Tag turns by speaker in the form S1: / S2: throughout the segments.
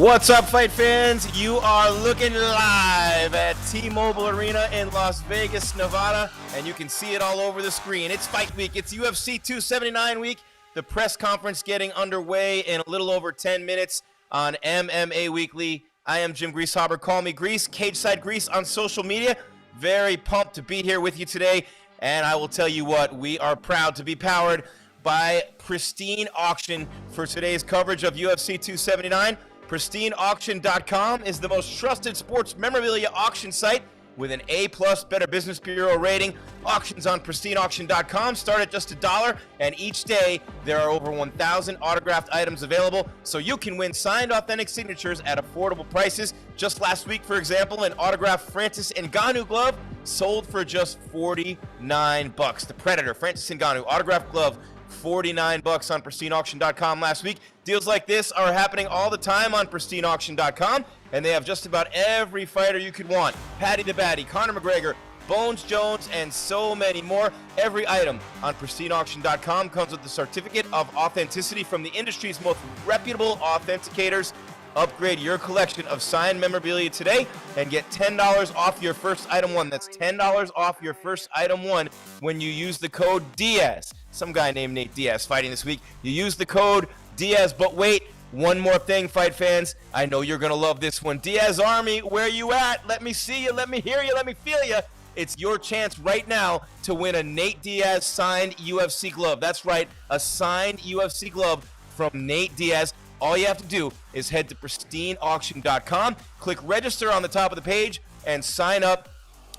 S1: What's up, fight fans? You are looking live at T-Mobile Arena in Las Vegas, Nevada, and you can see it all over the screen. It's fight week. It's UFC 279 week. The press conference getting underway in a little over 10 minutes on MMA Weekly. I am Jim Greasehaber. Call me Grease, Cageside Grease on social media. Very pumped to be here with you today, and I will tell you what, we are proud to be powered by Pristine Auction for today's coverage of UFC 279. PristineAuction.com is the most trusted sports memorabilia auction site with an A+ Better Business Bureau rating. Auctions on PristineAuction.com start at just $1, and each day there are over 1,000 autographed items available, so you can win signed authentic signatures at affordable prices. Just last week, for example, an autographed Francis Ngannou glove sold for just $49. The Predator, Francis Ngannou, autographed glove, $49 on PristineAuction.com last week. Deals like this are happening all the time on PristineAuction.com, and they have just about every fighter you could want. Paddy the Baddy, Conor McGregor, Bones Jones, and so many more. Every item on PristineAuction.com comes with the certificate of authenticity from the industry's most reputable authenticators. Upgrade your collection of signed memorabilia today and get $10 off your first item one. That's $10 off your first item one when you use the code Diaz. Some guy named Nate Diaz fighting this week. You use the code Diaz, but wait, one more thing, fight fans. I know you're going to love this one. Diaz Army, where you at? Let me see you, let me hear you, let me feel you. It's your chance right now to win a Nate Diaz signed UFC glove. That's right, a signed UFC glove from Nate Diaz. All you have to do is head to PristineAuction.com, click register on the top of the page, and sign up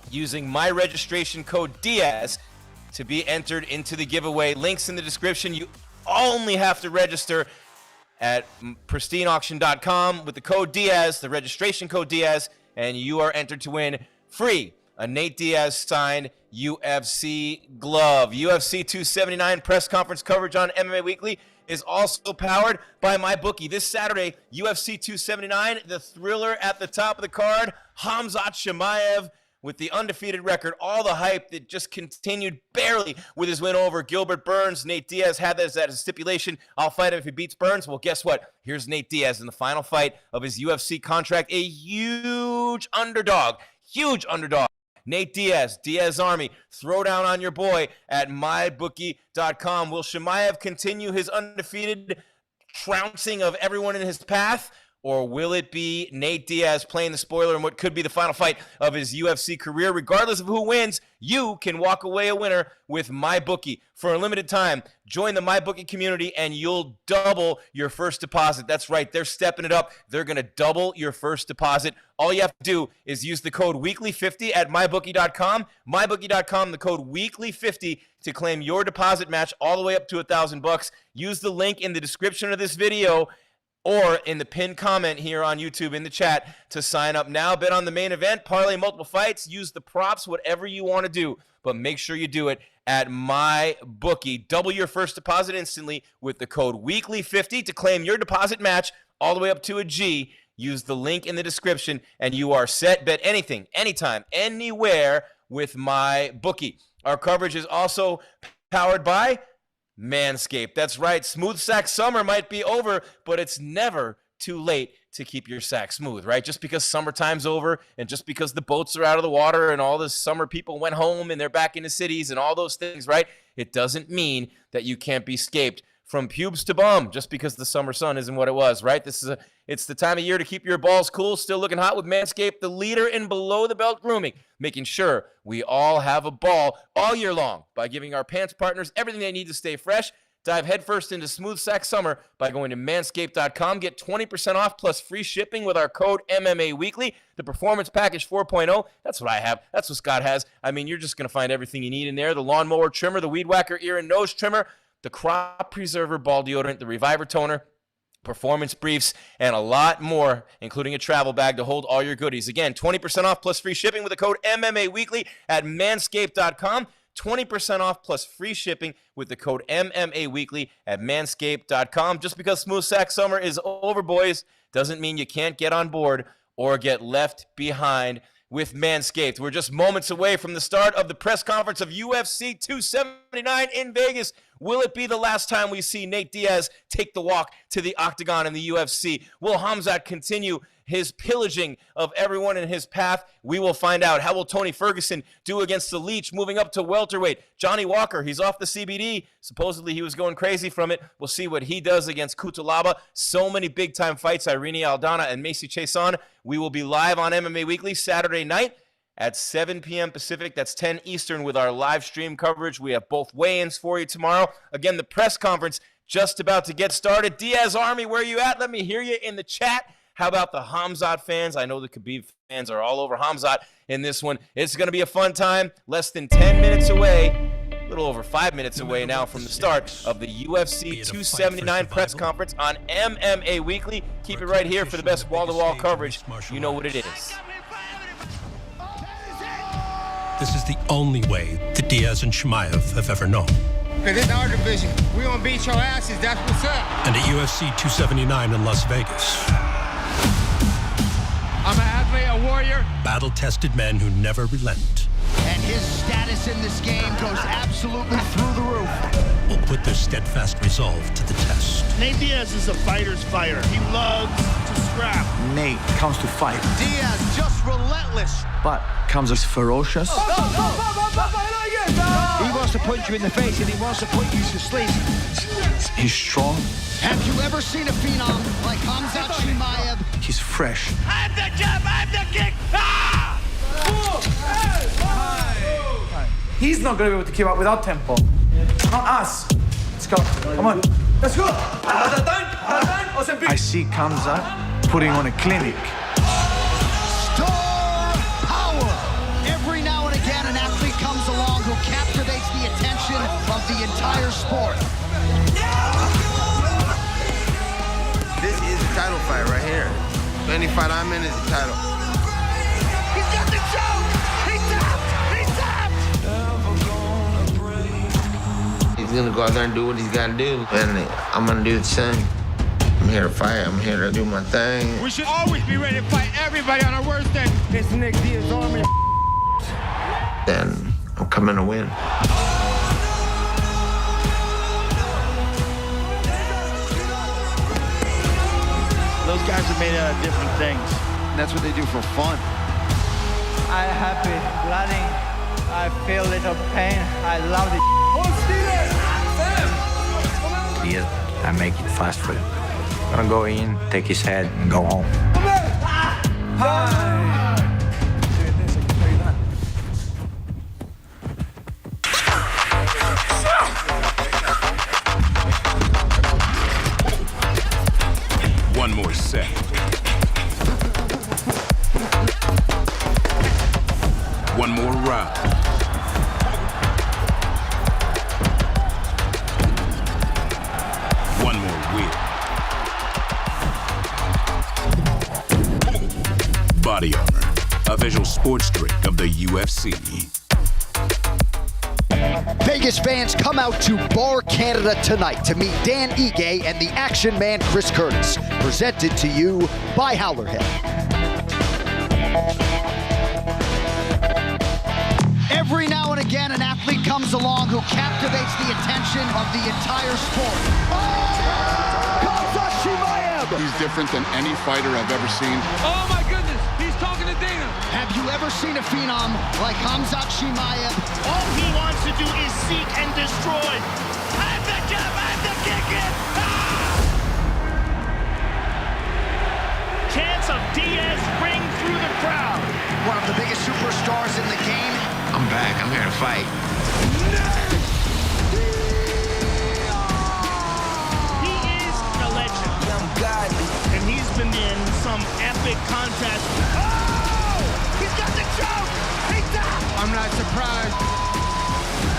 S1: using my registration code Diaz to be entered into the giveaway. Links in the description. You only have to register at PristineAuction.com with the code Diaz, the registration code Diaz, and you are entered to win free a Nate Diaz signed UFC glove. UFC 279 press conference coverage on MMA Weekly is also powered by MyBookie. This Saturday, UFC 279, the thriller at the top of the card, Khamzat Chimaev with the undefeated record, all the hype that just continued barely with his win over Gilbert Burns. Nate Diaz had this as a stipulation. I'll fight him if he beats Burns. Well, guess what? Here's Nate Diaz in the final fight of his UFC contract, a huge underdog. Nate Diaz, Diaz Army, throw down on your boy at MyBookie.com. Will Chimaev continue his undefeated trouncing of everyone in his path? Or will it be Nate Diaz playing the spoiler in what could be the final fight of his UFC career? Regardless of who wins, you can walk away a winner with MyBookie. For a limited time, join the MyBookie community and you'll double your first deposit. That's right, they're stepping it up. They're going to double your first deposit. All you have to do is use the code WEEKLY50 at MyBookie.com. MyBookie.com, the code WEEKLY50 to claim your deposit match all the way up to $1,000. Use the link in the description of this video or in the pinned comment here on YouTube in the chat to sign up now. Bet on the main event, parlay multiple fights, use the props, whatever you want to do. But make sure you do it at MyBookie. Double your first deposit instantly with the code WEEKLY50 to claim your deposit match all the way up to a G. Use the link in the description and you are set. Bet anything, anytime, anywhere with MyBookie. Our coverage is also powered by Manscaped. That's right, smooth sack summer might be over, but it's never too late to keep your sack smooth, right? Just because summertime's over and just because the boats are out of the water and all the summer people went home and they're back in the cities and all those things, right? It doesn't mean that you can't be scaped from pubes to bum just because the summer sun isn't what it was, right? It's the time of year to keep your balls cool, still looking hot with Manscaped, the leader in below-the-belt grooming, making sure we all have a ball all year long by giving our pants partners everything they need to stay fresh. Dive headfirst into smooth sack summer by going to Manscaped.com. Get 20% off plus free shipping with our code MMAWeekly. The Performance Package 4.0, that's what I have. That's what Scott has. I mean, you're just going to find everything you need in there. The lawnmower trimmer, the weed whacker ear and nose trimmer, the crop preserver ball deodorant, the reviver toner, performance briefs, and a lot more, including a travel bag to hold all your goodies. Again, 20% off plus free shipping with the code MMAWeekly at Manscaped.com. 20% off plus free shipping with the code MMAWeekly at Manscaped.com. Just because smooth sack summer is over, boys, doesn't mean you can't get on board or get left behind with Manscaped. We're just moments away from the start of the press conference of UFC 279 in Vegas. Will it be the last time we see Nate Diaz take the walk to the octagon in the UFC? Will Khamzat continue his pillaging of everyone in his path? We will find out. How will Tony Ferguson do against the Leech, moving up to welterweight? Johnny Walker, he's off the CBD. Supposedly he was going crazy from it. We'll see what he does against Kutalaba. So many big-time fights, Irene Aldana and Macy Chiasson. We will be live on MMA Weekly Saturday night at 7 p.m. Pacific. That's 10 Eastern with our live stream coverage. We have both weigh-ins for you tomorrow. Again, the press conference just about to get started. Diaz Army, where are you at? Let me hear you in the chat. How about the Khamzat fans? I know the Khabib fans are all over Khamzat in this one. It's going to be a fun time. Less than 10 minutes away, a little over 5 minutes away now from the start of the UFC 279 press conference on MMA Weekly. Keep it right here for the best wall-to-wall coverage. You know what it is.
S2: This is the only way that Diaz and Chimaev have ever known.
S3: Because it's our division. We gonna beat your asses, that's what's up.
S2: And at UFC 279 in Las Vegas,
S3: I'm an athlete, a warrior.
S2: battle-tested men who never relent.
S4: And his status in this game goes absolutely through the roof.
S2: Will put their steadfast resolve to the test.
S5: Nate Diaz is a fighter's fighter. He loves to scrap.
S6: Nate comes to fight,
S4: Diaz just relentless.
S6: but comes as ferocious.
S4: He wants to punch you in the face and he wants to put you to sleep.
S6: He's strong,
S4: Have you ever seen a phenom like Khamzat Chimaev?
S6: he's fresh.
S5: I'm the jab, I'm the kick. Ah!
S7: He's not going to be able to keep up with our tempo. Not us. Let's go. Come on. Let's go.
S6: I see Khamzat putting on a clinic.
S4: Star power. Every now and again, an athlete comes along who captivates the attention of the entire sport.
S3: This is a title fight right here. Any fight I'm in is a title.
S5: He's got the choke. He's tapped. He's tapped.
S3: He's gonna go out there and do what he's gotta do. And I'm gonna do the same. I'm here to fight. I'm here to do my thing. We should always be ready to fight everybody on our worst day. It's Nick Diaz Army. Then I'm coming to win.
S5: Those guys are made out of different things.
S4: That's what they do for fun.
S7: I'm happy, running. I feel a little pain. I love it.
S6: Diaz, I make it fast for him. Gonna go in, take his head, and go home.
S2: One more set. One more round. One more wheel. Body Armor, a visual sports drink of the UFC.
S4: Vegas fans, come out to Bar Canada tonight to meet Dan Ige and the Action Man Chris Curtis. Presented to you by Howlerhead. Every now and again, an athlete comes along who captivates the attention of the entire sport. Khamzat Chimaev!
S8: He's different than any fighter I've ever seen.
S3: Oh my goodness, he's talking to Dana.
S4: Have you ever seen a phenom like Khamzat Chimaev?
S5: All he wants to do is seek and destroy. I'm the jab, I'm the kick it. Ah! Chance of Diaz ring through the crowd.
S4: One of the biggest superstars in the game.
S3: I'm back. I'm here to fight.
S5: He is a legend. And he's been in some epic contest. Oh! He's got the choke! He's down!
S3: I'm not surprised.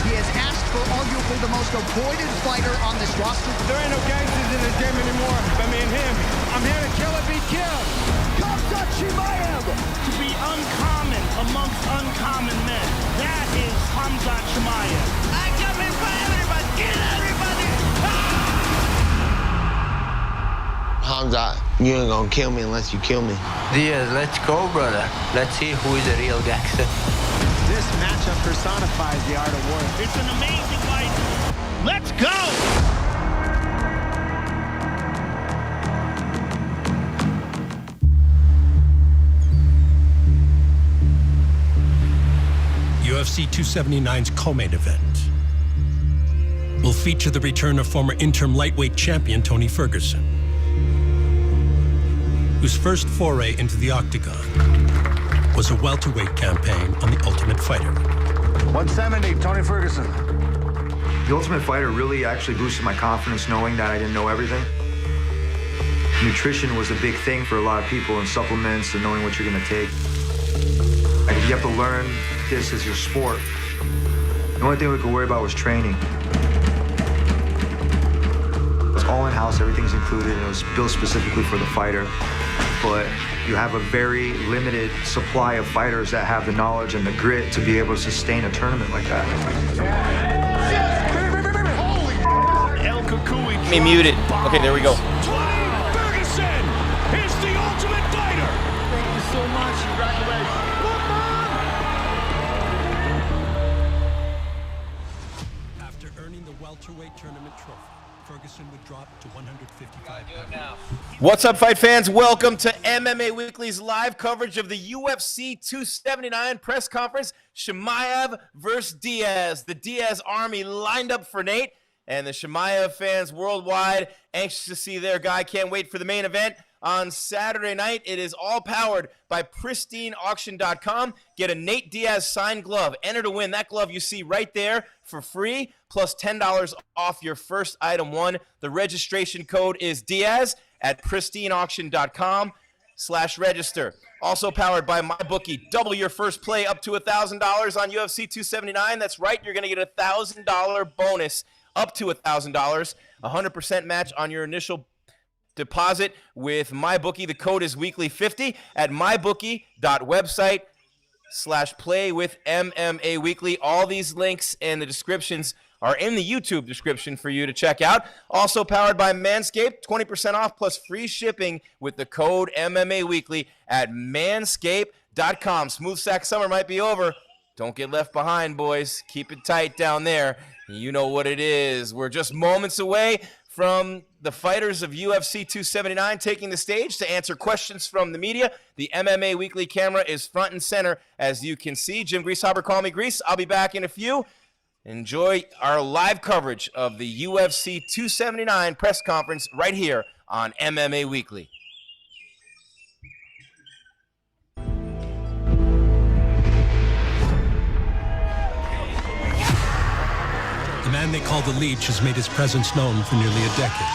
S4: He has asked for arguably the most avoided fighter on this roster.
S3: There ain't no gangsters in this game anymore. But me and him. I'm here to kill or be killed.
S4: Khamzat Chimaev!
S5: To be uncommon amongst uncommon men. That is Khamzat Chimaev. I come in for everybody. Get everybody!
S3: Khamzat, you ain't gonna kill me unless you kill me.
S6: Diaz, let's go, brother. Let's see who is a real gangster.
S7: This matchup personifies the art of war.
S5: It's an amazing fight. Let's go!
S2: UFC 279's co-main event will feature the return of former interim lightweight champion Tony Ferguson, whose first foray into the octagon was a welterweight campaign on The Ultimate Fighter.
S9: 170, Tony Ferguson.
S10: The Ultimate Fighter really actually boosted my confidence knowing that I didn't know everything. Nutrition was a big thing for a lot of people, and supplements and knowing what you're gonna take. Like, you have to learn this as your sport. The only thing we could worry about was training. It's all in-house, everything's included, and it was built specifically for the fighter. But you have a very limited supply of fighters that have the knowledge and the grit to be able to sustain a tournament like that.
S1: Me muted. Okay, there we go.
S5: Tony Ferguson is the Ultimate Fighter.
S9: Thank you so much. Congratulations.
S2: After earning the welterweight tournament trophy, Ferguson would drop to 155 pounds.
S1: What's up, fight fans? Welcome to MMA Weekly's live coverage of the UFC 279 press conference. Chimaev versus Diaz. The Diaz army lined up for Nate, and the Chimaev fans worldwide anxious to see their guy. Can't wait for the main event on Saturday night. It is all powered by PristineAuction.com. Get a Nate Diaz signed glove. Enter to win that glove you see right there for free, plus $10 off your first item won. The registration code is Diaz at PristineAuction.com/register. Also powered by MyBookie. Double your first play up to $1,000 on UFC 279. That's right, you're going to get a $1,000 bonus up to $1,000. 100% match on your initial deposit with MyBookie. The code is weekly50 at mybookie.website/playwithMMAWeekly. All these links and the descriptions are in the YouTube description for you to check out. Also powered by Manscaped, 20% off plus free shipping with the code MMAWeekly at manscaped.com. Smooth sack summer might be over. Don't get left behind, boys. Keep it tight down there. You know what it is. We're just moments away from the fighters of UFC 279 taking the stage to answer questions from the media. The MMA Weekly camera is front and center, as you can see. Jim Greasehaber, call me Grease. I'll be back in a few. Enjoy our live coverage of the UFC 279 press conference right here on MMA Weekly.
S2: The man they call the Leech has made his presence known for nearly a decade.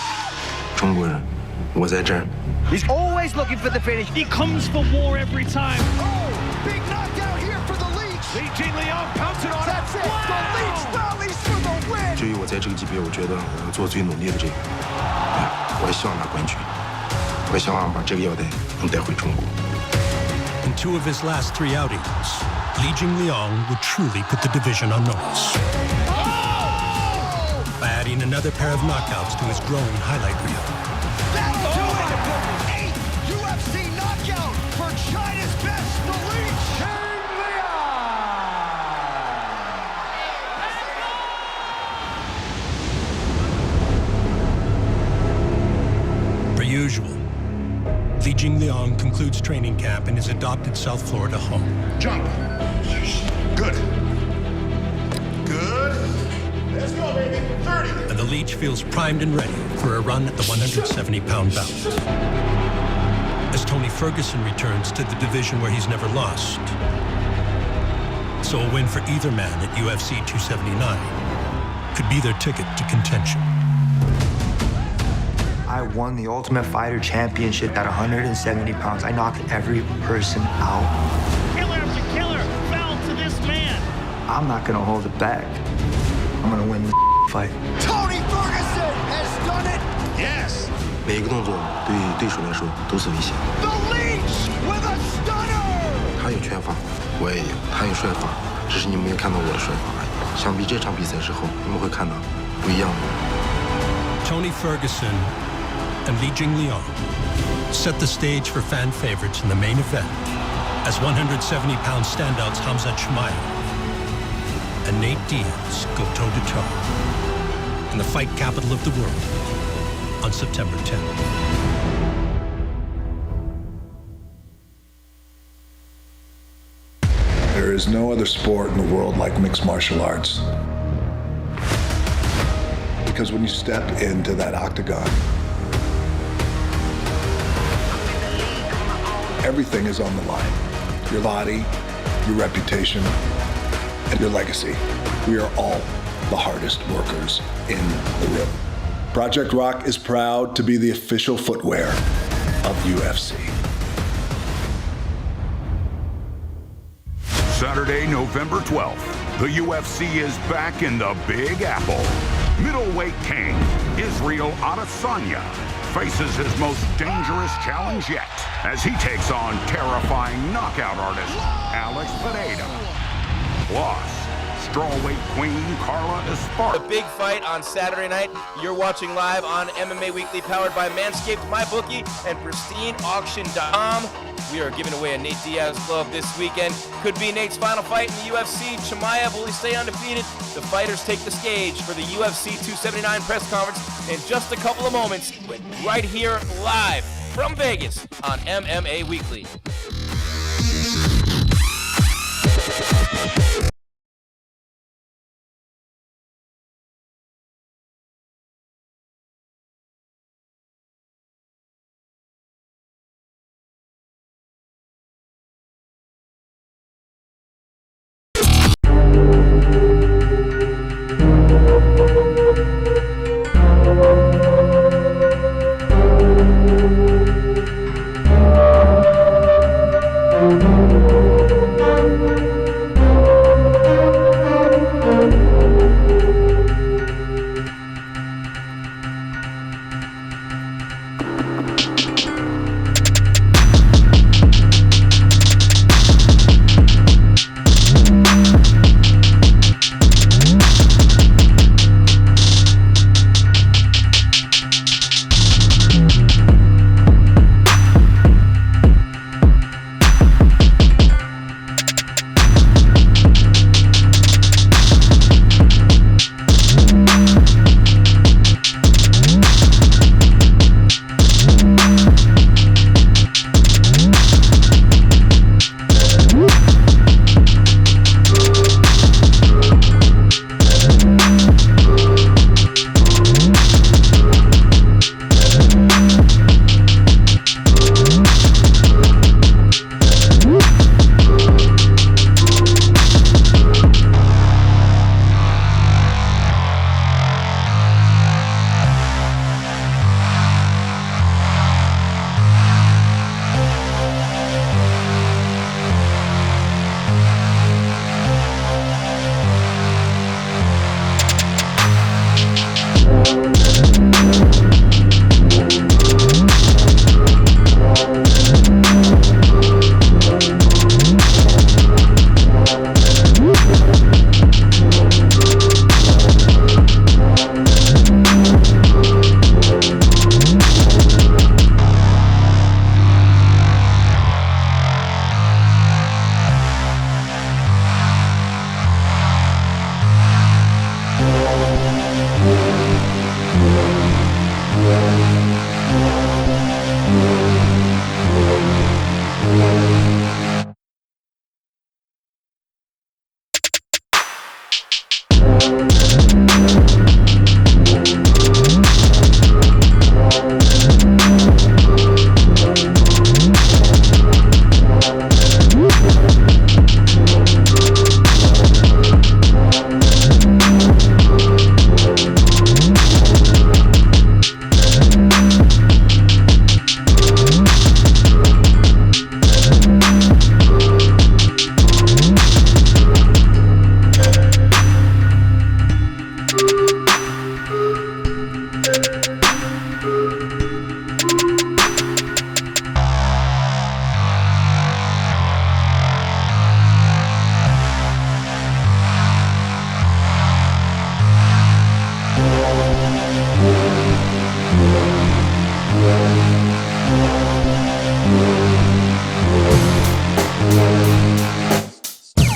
S9: He's always looking for the finish.
S5: He comes for war every time.
S4: Oh, big knockout here for the Leech.
S5: The Jingliang pouncing on
S4: That's it.
S5: Wow.
S4: The Leech rallies for the win.
S11: 至于我在这个级别，我觉得我做最努力的这个，我也希望拿冠军，我也希望把这个腰带能带回中国。
S2: In 2 of his last 3 outings, Li Jingliang would truly put the division on notice. By adding another pair of knockouts to his growing highlight reel.
S4: That'll do it. 8th UFC knockout for China's best, the Leech.
S2: Per usual, Li Jingliang concludes training camp in his adopted South Florida home.
S8: Jump. Good. Good. Let's go, baby. 30.
S2: And the Leech feels primed and ready for a run at the 170-pound bout. As Tony Ferguson returns to the division where he's never lost. So a win for either man at UFC 279 could be their ticket to contention.
S10: I won the Ultimate Fighter Championship at 170 pounds. I knocked every person out.
S5: Killer after killer fell to this man.
S10: I'm not gonna hold it back. I'm gonna win this fight.
S4: Tony Ferguson has done it.
S8: Yes.
S11: 每一个动作对对手来说都是威胁。
S4: The Leech with a stunner.
S11: 他有拳法，我也有；他有帅法，只是你没有看到我的帅法而已。相比这场比赛之后，你们会看到不一样的。
S2: Tony Ferguson and Li Jingliang set the stage for fan favorites in the main event as 170-pound standouts Khamzat and Nate Diaz go toe-to-toe. in the fight capital of the world on September 10th.
S11: There is no other sport in the world like mixed martial arts. Because when you step into that octagon, everything is on the line. Your body, your reputation, and your legacy. We are all the hardest workers in the room. Project Rock is proud to be the official footwear of UFC.
S12: Saturday, November 12th, the UFC is back in the Big Apple. Middleweight king Israel Adesanya faces his most dangerous challenge yet as he takes on terrifying knockout artist Alex Pereira. Plus, strawweight queen Carla Esparza.
S1: The big fight on Saturday night. You're watching live on MMA Weekly, powered by Manscaped, MyBookie, and PristineAuction.com. We are giving away a Nate Diaz glove this weekend. Could be Nate's final fight in the UFC. Chimaev, will he stay undefeated? The fighters take the stage for the UFC 279 press conference in just a couple of moments, right here live from Vegas on MMA Weekly.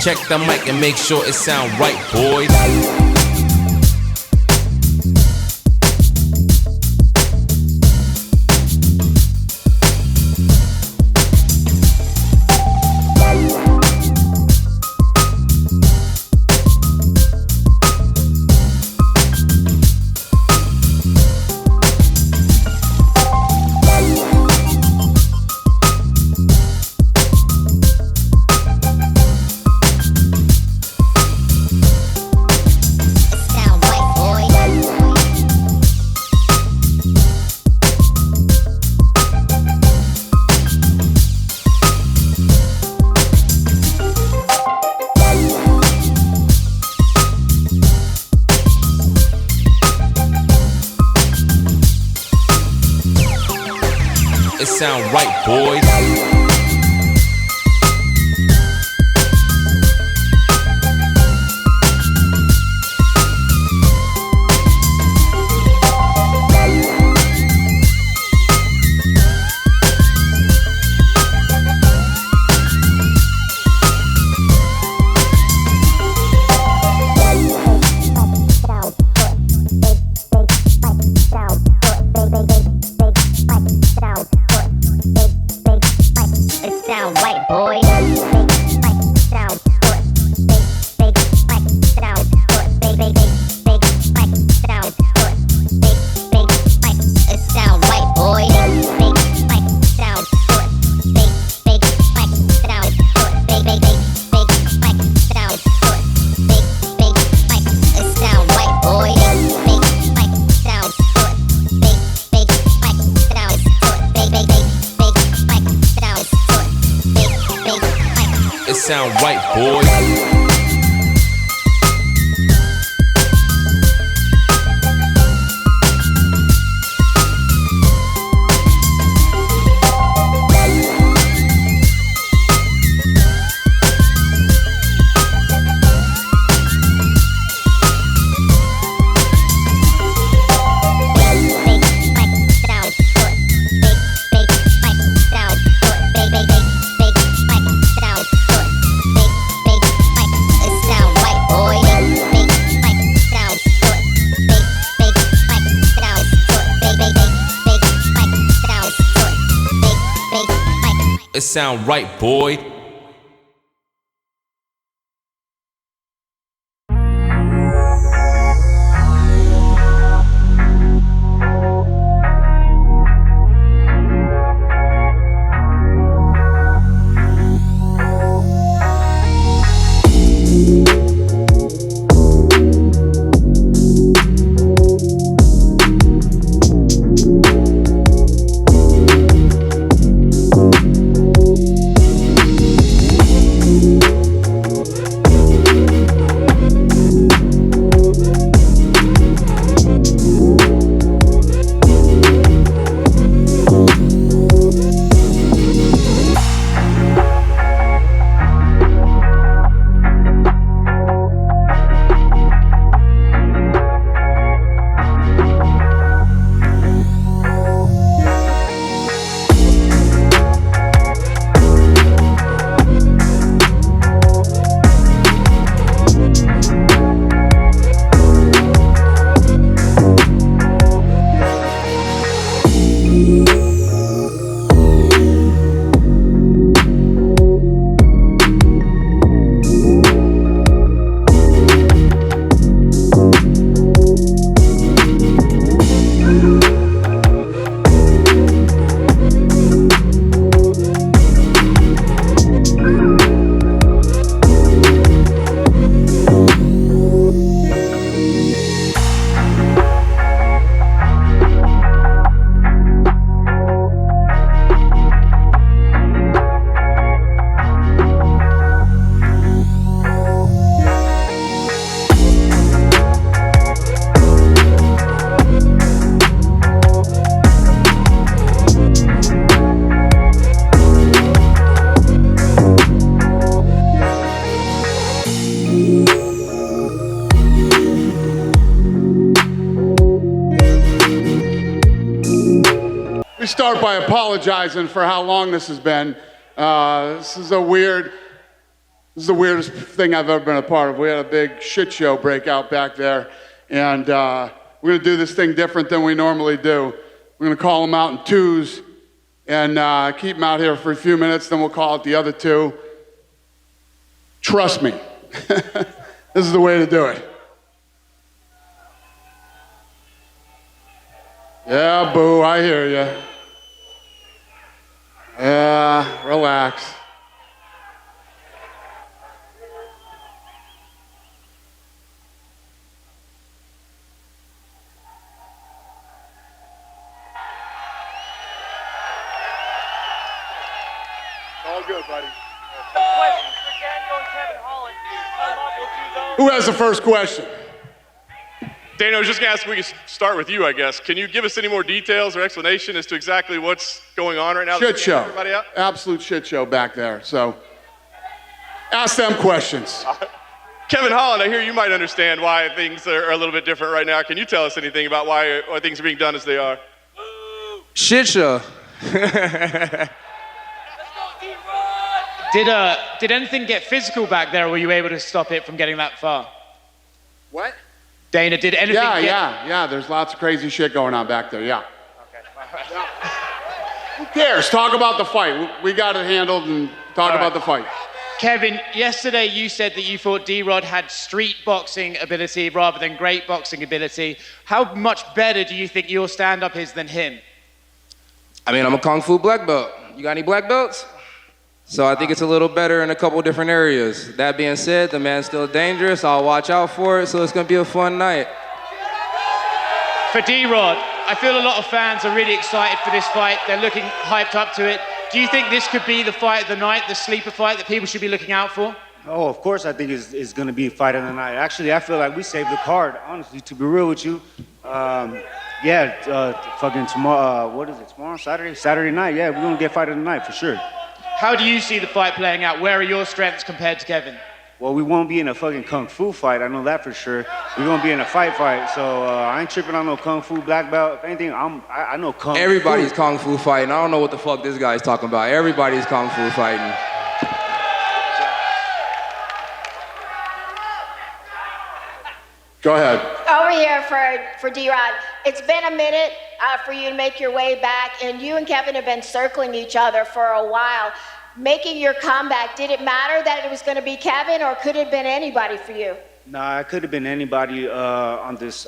S13: Check the mic and make sure it sound right, boys. sound right, boys. Sound right, boys. It sound right, boy.
S14: We start by apologizing for how long this has been. This is the weirdest thing I've ever been a part of. We had a big shit show break out back there, and we're gonna do this thing different than we normally do. We're gonna call them out in twos and keep them out here for a few minutes, then we'll call it the other two. Trust me, this is the way to do it. Yeah, boo, I hear you. Yeah, relax. All good, buddy.
S15: Questions for Daniel and Kevin Holland. Come up, we'll do those.
S14: Who has the first question?
S16: Dana, I was just going to ask if we could start with you, I guess. Can you give us any more details or explanation as to exactly what's going on right now?
S14: Shit show.
S16: Everybody out?
S14: Absolute shit show back there. So ask them questions.
S16: Kevin Holland, I hear you might understand why things are a little bit different right now. Can you tell us anything about why things are being done as they are?
S17: Shit show.
S18: Did anything get physical back there, or were you able to stop it from getting that far?
S14: What?
S18: Dana, did anything
S14: Yeah, there's lots of crazy shit going on back there, yeah. Who cares? Talk about the fight. We got it handled and talk about the fight.
S18: Kevin, yesterday you said that you thought D-Rod had street boxing ability rather than great boxing ability. How much better do you think your stand-up is than him?
S17: I mean, I'm a Kung Fu black belt. You got any black belts? So I think it's a little better in a couple different areas. That being said, the man's still dangerous. I'll watch out for it, so it's gonna be a fun night.
S18: For D-Rod, I feel a lot of fans are really excited for this fight. They're looking hyped up to it. Do you think this could be the fight of the night, the sleeper fight that people should be looking out for?
S19: Oh, of course I think it's going to be a fight of the night. Actually, I feel like we saved the card, honestly, to be real with you. Fucking tomorrow, what is it, tomorrow, Saturday? Saturday night, yeah, we're going to get fight of the night for sure.
S18: How do you see the fight playing out? Where are your strengths compared to Kevin?
S19: Well, we won't be in a fucking Kung Fu fight, I know that for sure. We're going to be in a fight, so I ain't tripping on no Kung Fu black belt. If anything, I know Kung Fu.
S17: Everybody's Kung Fu fighting. I don't know what the fuck this guy's talking about. Everybody's Kung Fu fighting.
S14: Go ahead.
S20: Over here for D-Rod. It's been a minute for you to make your way back, and you and Kevin have been circling each other for a while. Making your comeback, did it matter that it was going to be Kevin, or could it have been anybody for you?
S19: Nah, it could have been anybody on this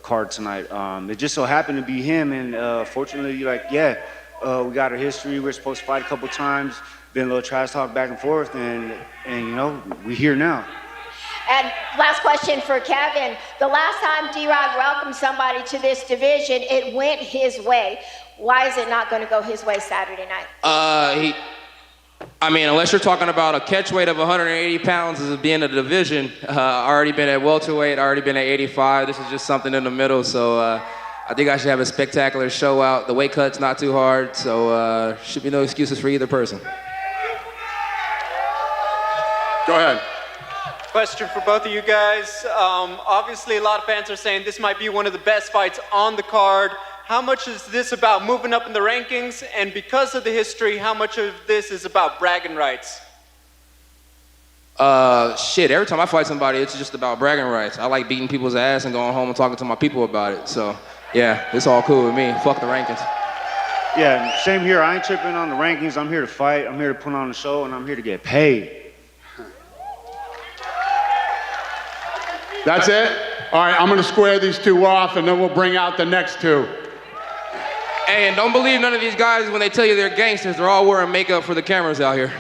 S19: card tonight. It just so happened to be him, and fortunately, we got a history. We're supposed to fight a couple times. Been a little trash talk back and forth, and you know, we're here now.
S20: And last question for Kevin. The last time D-Rod welcomed somebody to this division, it went his way. Why is it not going to go his way Saturday night?
S17: I mean, unless you're talking about a catch weight of 180 pounds as being a division, already been at welterweight, already been at 85. This is just something in the middle, so I think I should have a spectacular show out. The weight cut's not too hard, so should be no excuses for either person.
S14: Go ahead.
S21: Question for both of you guys. Obviously, a lot of fans are saying this might be one of the best fights on the card. How much is this about moving up in the rankings? And because of the history, how much of this is about bragging rights?
S17: Shit, every time I fight somebody, it's just about bragging rights. I like beating people's ass and going home and talking to my people about it. So, yeah, it's all cool with me. Fuck the rankings.
S19: Yeah, same here. I ain't tripping on the rankings. I'm here to fight. I'm here to put on a show, and I'm here to get paid.
S14: That's it? All right, I'm going to square these two off, and then we'll bring out the next two.
S17: Hey, and don't believe none of these guys when they tell you they're gangsters. They're all wearing makeup for the cameras out here.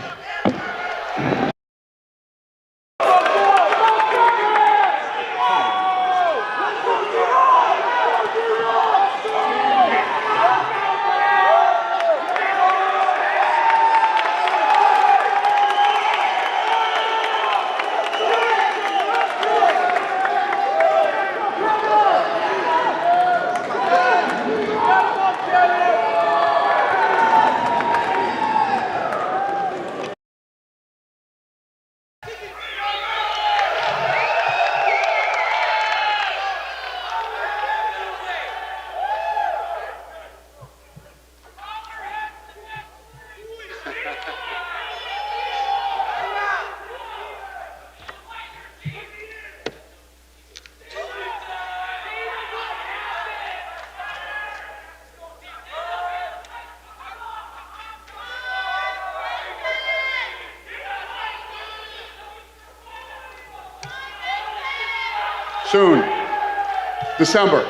S14: Soon. December.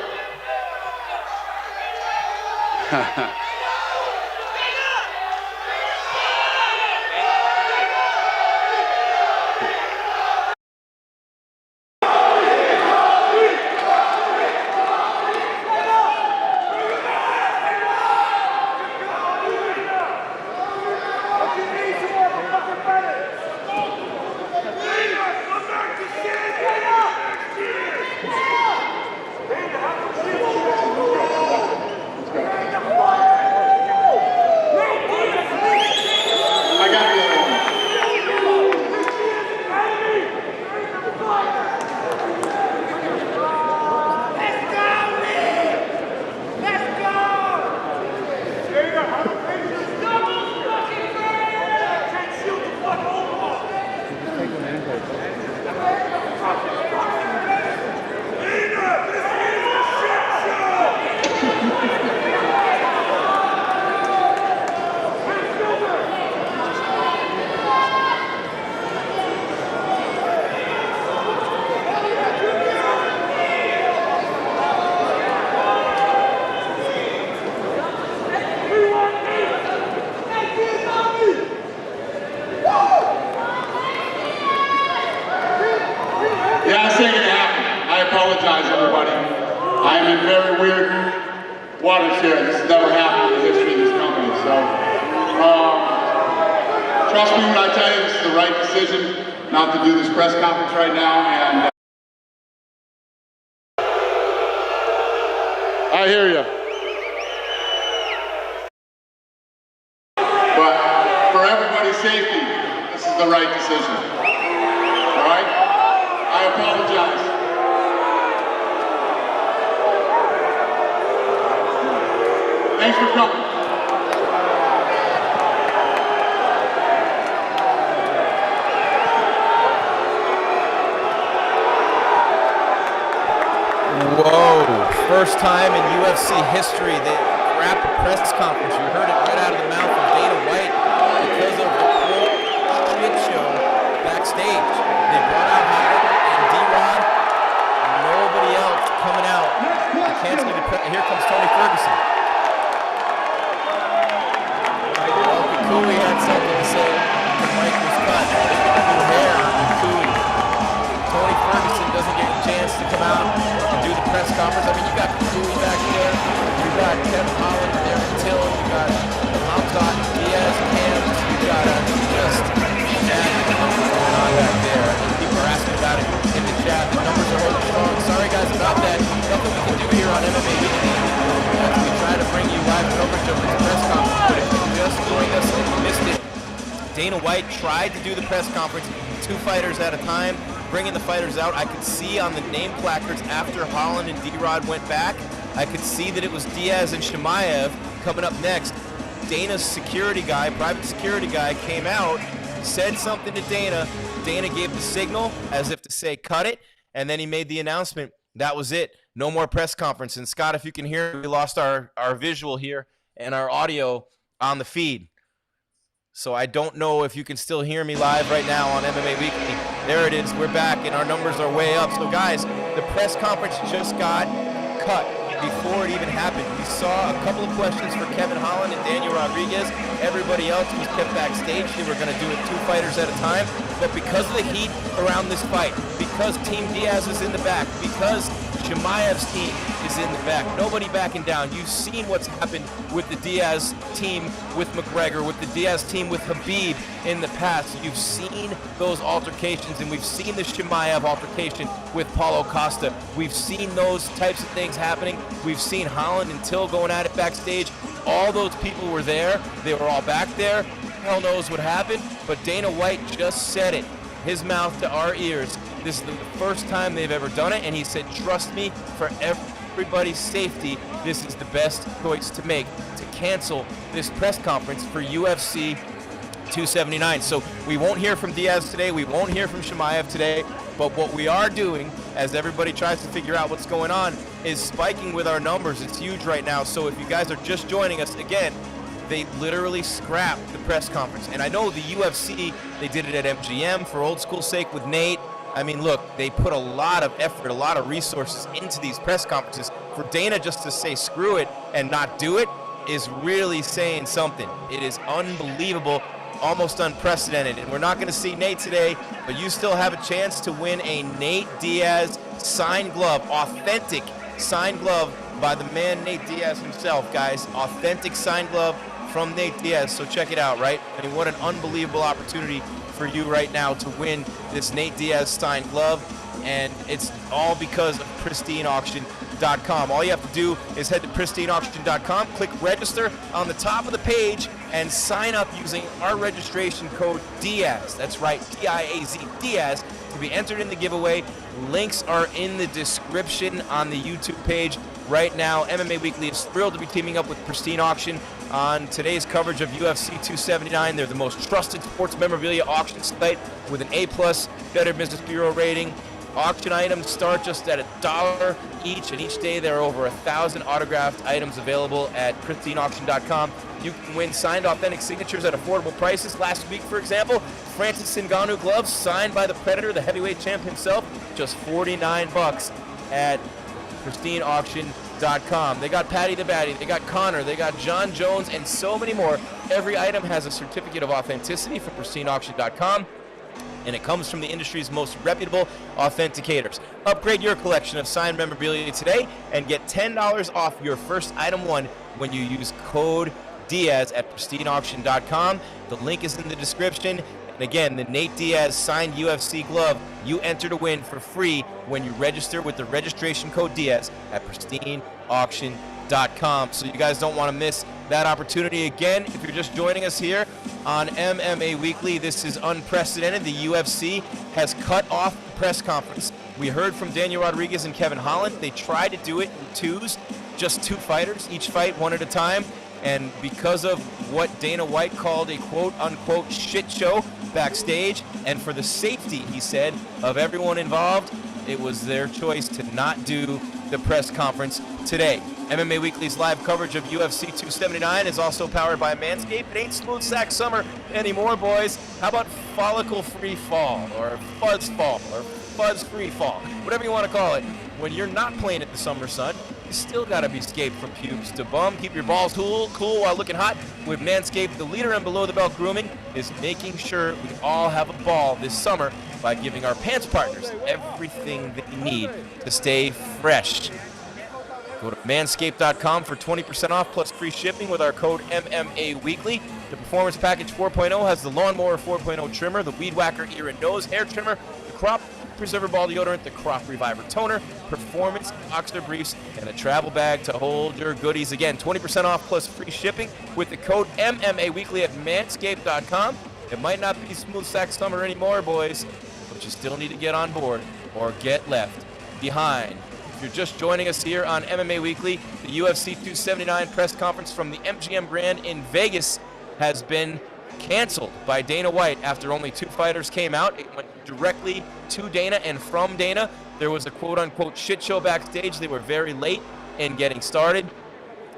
S14: Yeah, this ain't gonna happen. I apologize, everybody. I am in very weird waters here. This has never happened in the history of this company. So, trust me when I tell you this is the right decision not to do this press conference right now. And I hear you. But for everybody's safety, this is the right decision. All right? I apologize. Thanks for coming.
S1: Whoa, first time in UFC history they wrapped a press conference. You heard it right out of the mouth of Dana White because of the quote shit show backstage. They brought out Holland and D-Rod. Nobody else coming out. I can't see the here comes Tony Ferguson. Well, Kukui had something to say. The mic was cut. New hair on Kukui. Tony Ferguson doesn't get a chance to come out and do the press conference. I mean, you got Kukui back there. You got Kevin Holland there until you got Khamzat, Diaz, and you got just going on back there. I mean, people are asking about it in the chat. The numbers are holding strong. Sorry guys about that. Nothing we can do here on MMA Weekly. As we try to bring you live coverage of this press conference, but if you just joined us and you missed it, Dana White tried to do the press conference 2 fighters at a time, bringing the fighters out. I could see on the name placards after Holland and D-Rod went back, I could see that it was Diaz and Chimaev coming up next. Dana's security guy, private security guy, came out, said something to Dana. Dana gave the signal as if to say, cut it, and then he made the announcement. That was it. No more press conference. And Scott, if you can hear, we lost our visual here and our audio on the feed. So I don't know if you can still hear me live right now on MMA Weekly. There it is. We're back, and our numbers are way up. So, guys, the press conference just got cut before it even happened. We saw a couple of questions for Kevin Holland and Daniel Rodriguez. Everybody else was kept backstage. They were going to do it 2 fighters at a time. But because of the heat around this fight, because Team Diaz is in the back, because Chimaev's team is in the back, nobody backing down. You've seen what's happened with the Diaz team with McGregor, with the Diaz team with Khabib in the past. You've seen those altercations, and we've seen the Chimaev altercation with Paulo Costa. We've seen those types of things happening. We've seen Holland and Till going at it backstage. All those people were there. They were all back there. Hell knows what happened, but Dana White just said it. His mouth to our ears. This is the first time they've ever done it, and he said, trust me, for everybody's safety, this is the best choice to make, to cancel this press conference for UFC 279. So we won't hear from Diaz today, we won't hear from Chimaev today, but what we are doing, as everybody tries to figure out what's going on, is spiking with our numbers. It's huge right now. So if you guys are just joining us, again, they literally scrapped the press conference. And I know the UFC, they did it at MGM for old school sake with Nate. I mean, look, they put a lot of effort, a lot of resources into these press conferences. For Dana just to say screw it and not do it is really saying something. It is unbelievable, almost unprecedented. And we're not going to see Nate today, but you still have a chance to win a Nate Diaz signed glove, authentic signed glove by the man Nate Diaz himself, guys. Authentic signed glove from Nate Diaz. So check it out, right? I mean, what an unbelievable opportunity for you right now to win this Nate Diaz signed glove, and it's all because of pristineauction.com. All you have to do is head to pristineauction.com, click register on the top of the page, and sign up using our registration code Diaz. That's right, D-I-A-Z, Diaz, to be entered in the giveaway. Links are in the description on the YouTube page. Right now, MMA Weekly is thrilled to be teaming up with Pristine Auction on today's coverage of UFC 279. They're the most trusted sports memorabilia auction site with an A+ Better Business Bureau rating. Auction items start just at $1 each, and each day there are over 1,000 autographed items available at pristineauction.com. You can win signed authentic signatures at affordable prices. Last week, for example, Francis Ngannou gloves signed by the Predator, the heavyweight champ himself, just $49 at pristineauction.com. They got Patty the Batty, they got Connor, they got John Jones, and so many more. Every item has a certificate of authenticity from pristineauction.com. and it comes from the industry's most reputable authenticators. Upgrade your collection of signed memorabilia today and get $10 off your first item one when you use code Diaz at pristineauction.com. The link is in the description. And again, the Nate Diaz signed UFC glove, you enter to win for free when you register with the registration code Diaz at pristineauction.com. So you guys don't want to miss that opportunity. Again, if you're just joining us here on MMA Weekly, this is unprecedented. The UFC has cut off the press conference. We heard from Daniel Rodriguez and Kevin Holland. They tried to do it in twos, just two fighters, each fight one at a time. And because of what Dana White called a quote-unquote shit show backstage, and for the safety, he said, of everyone involved, it was their choice to not do the press conference today. MMA Weekly's live coverage of UFC 279 is also powered by Manscaped. It ain't smooth sack summer anymore, boys. How about follicle-free fall, or fuzz fall, or fuzz-free fall, whatever you want to call it. When you're not playing in the summer sun, you still got to be scaped from pubes to bum. Keep your balls cool while looking hot with Manscaped. The leader in below-the-belt grooming is making sure we all have a ball this summer by giving our pants partners everything they need to stay fresh. Go to manscaped.com for 20% off plus free shipping with our code MMAWeekly. The Performance Package 4.0 has the Lawnmower 4.0 trimmer, the Weed Whacker ear and nose hair trimmer, the Crop Preserver Ball deodorant, the Crop Reviver toner, Performance Boxer briefs, and a travel bag to hold your goodies. Again, 20% off plus free shipping with the code MMAWeekly at manscaped.com. It might not be smooth sack summer anymore, boys, but you still need to get on board or get left behind. If you're just joining us here on MMA Weekly, the UFC 279 press conference from the MGM Grand in Vegas has been canceled by Dana White after only two fighters came out. It went directly to Dana and from Dana. There was a quote-unquote shit show backstage. They were very late in getting started,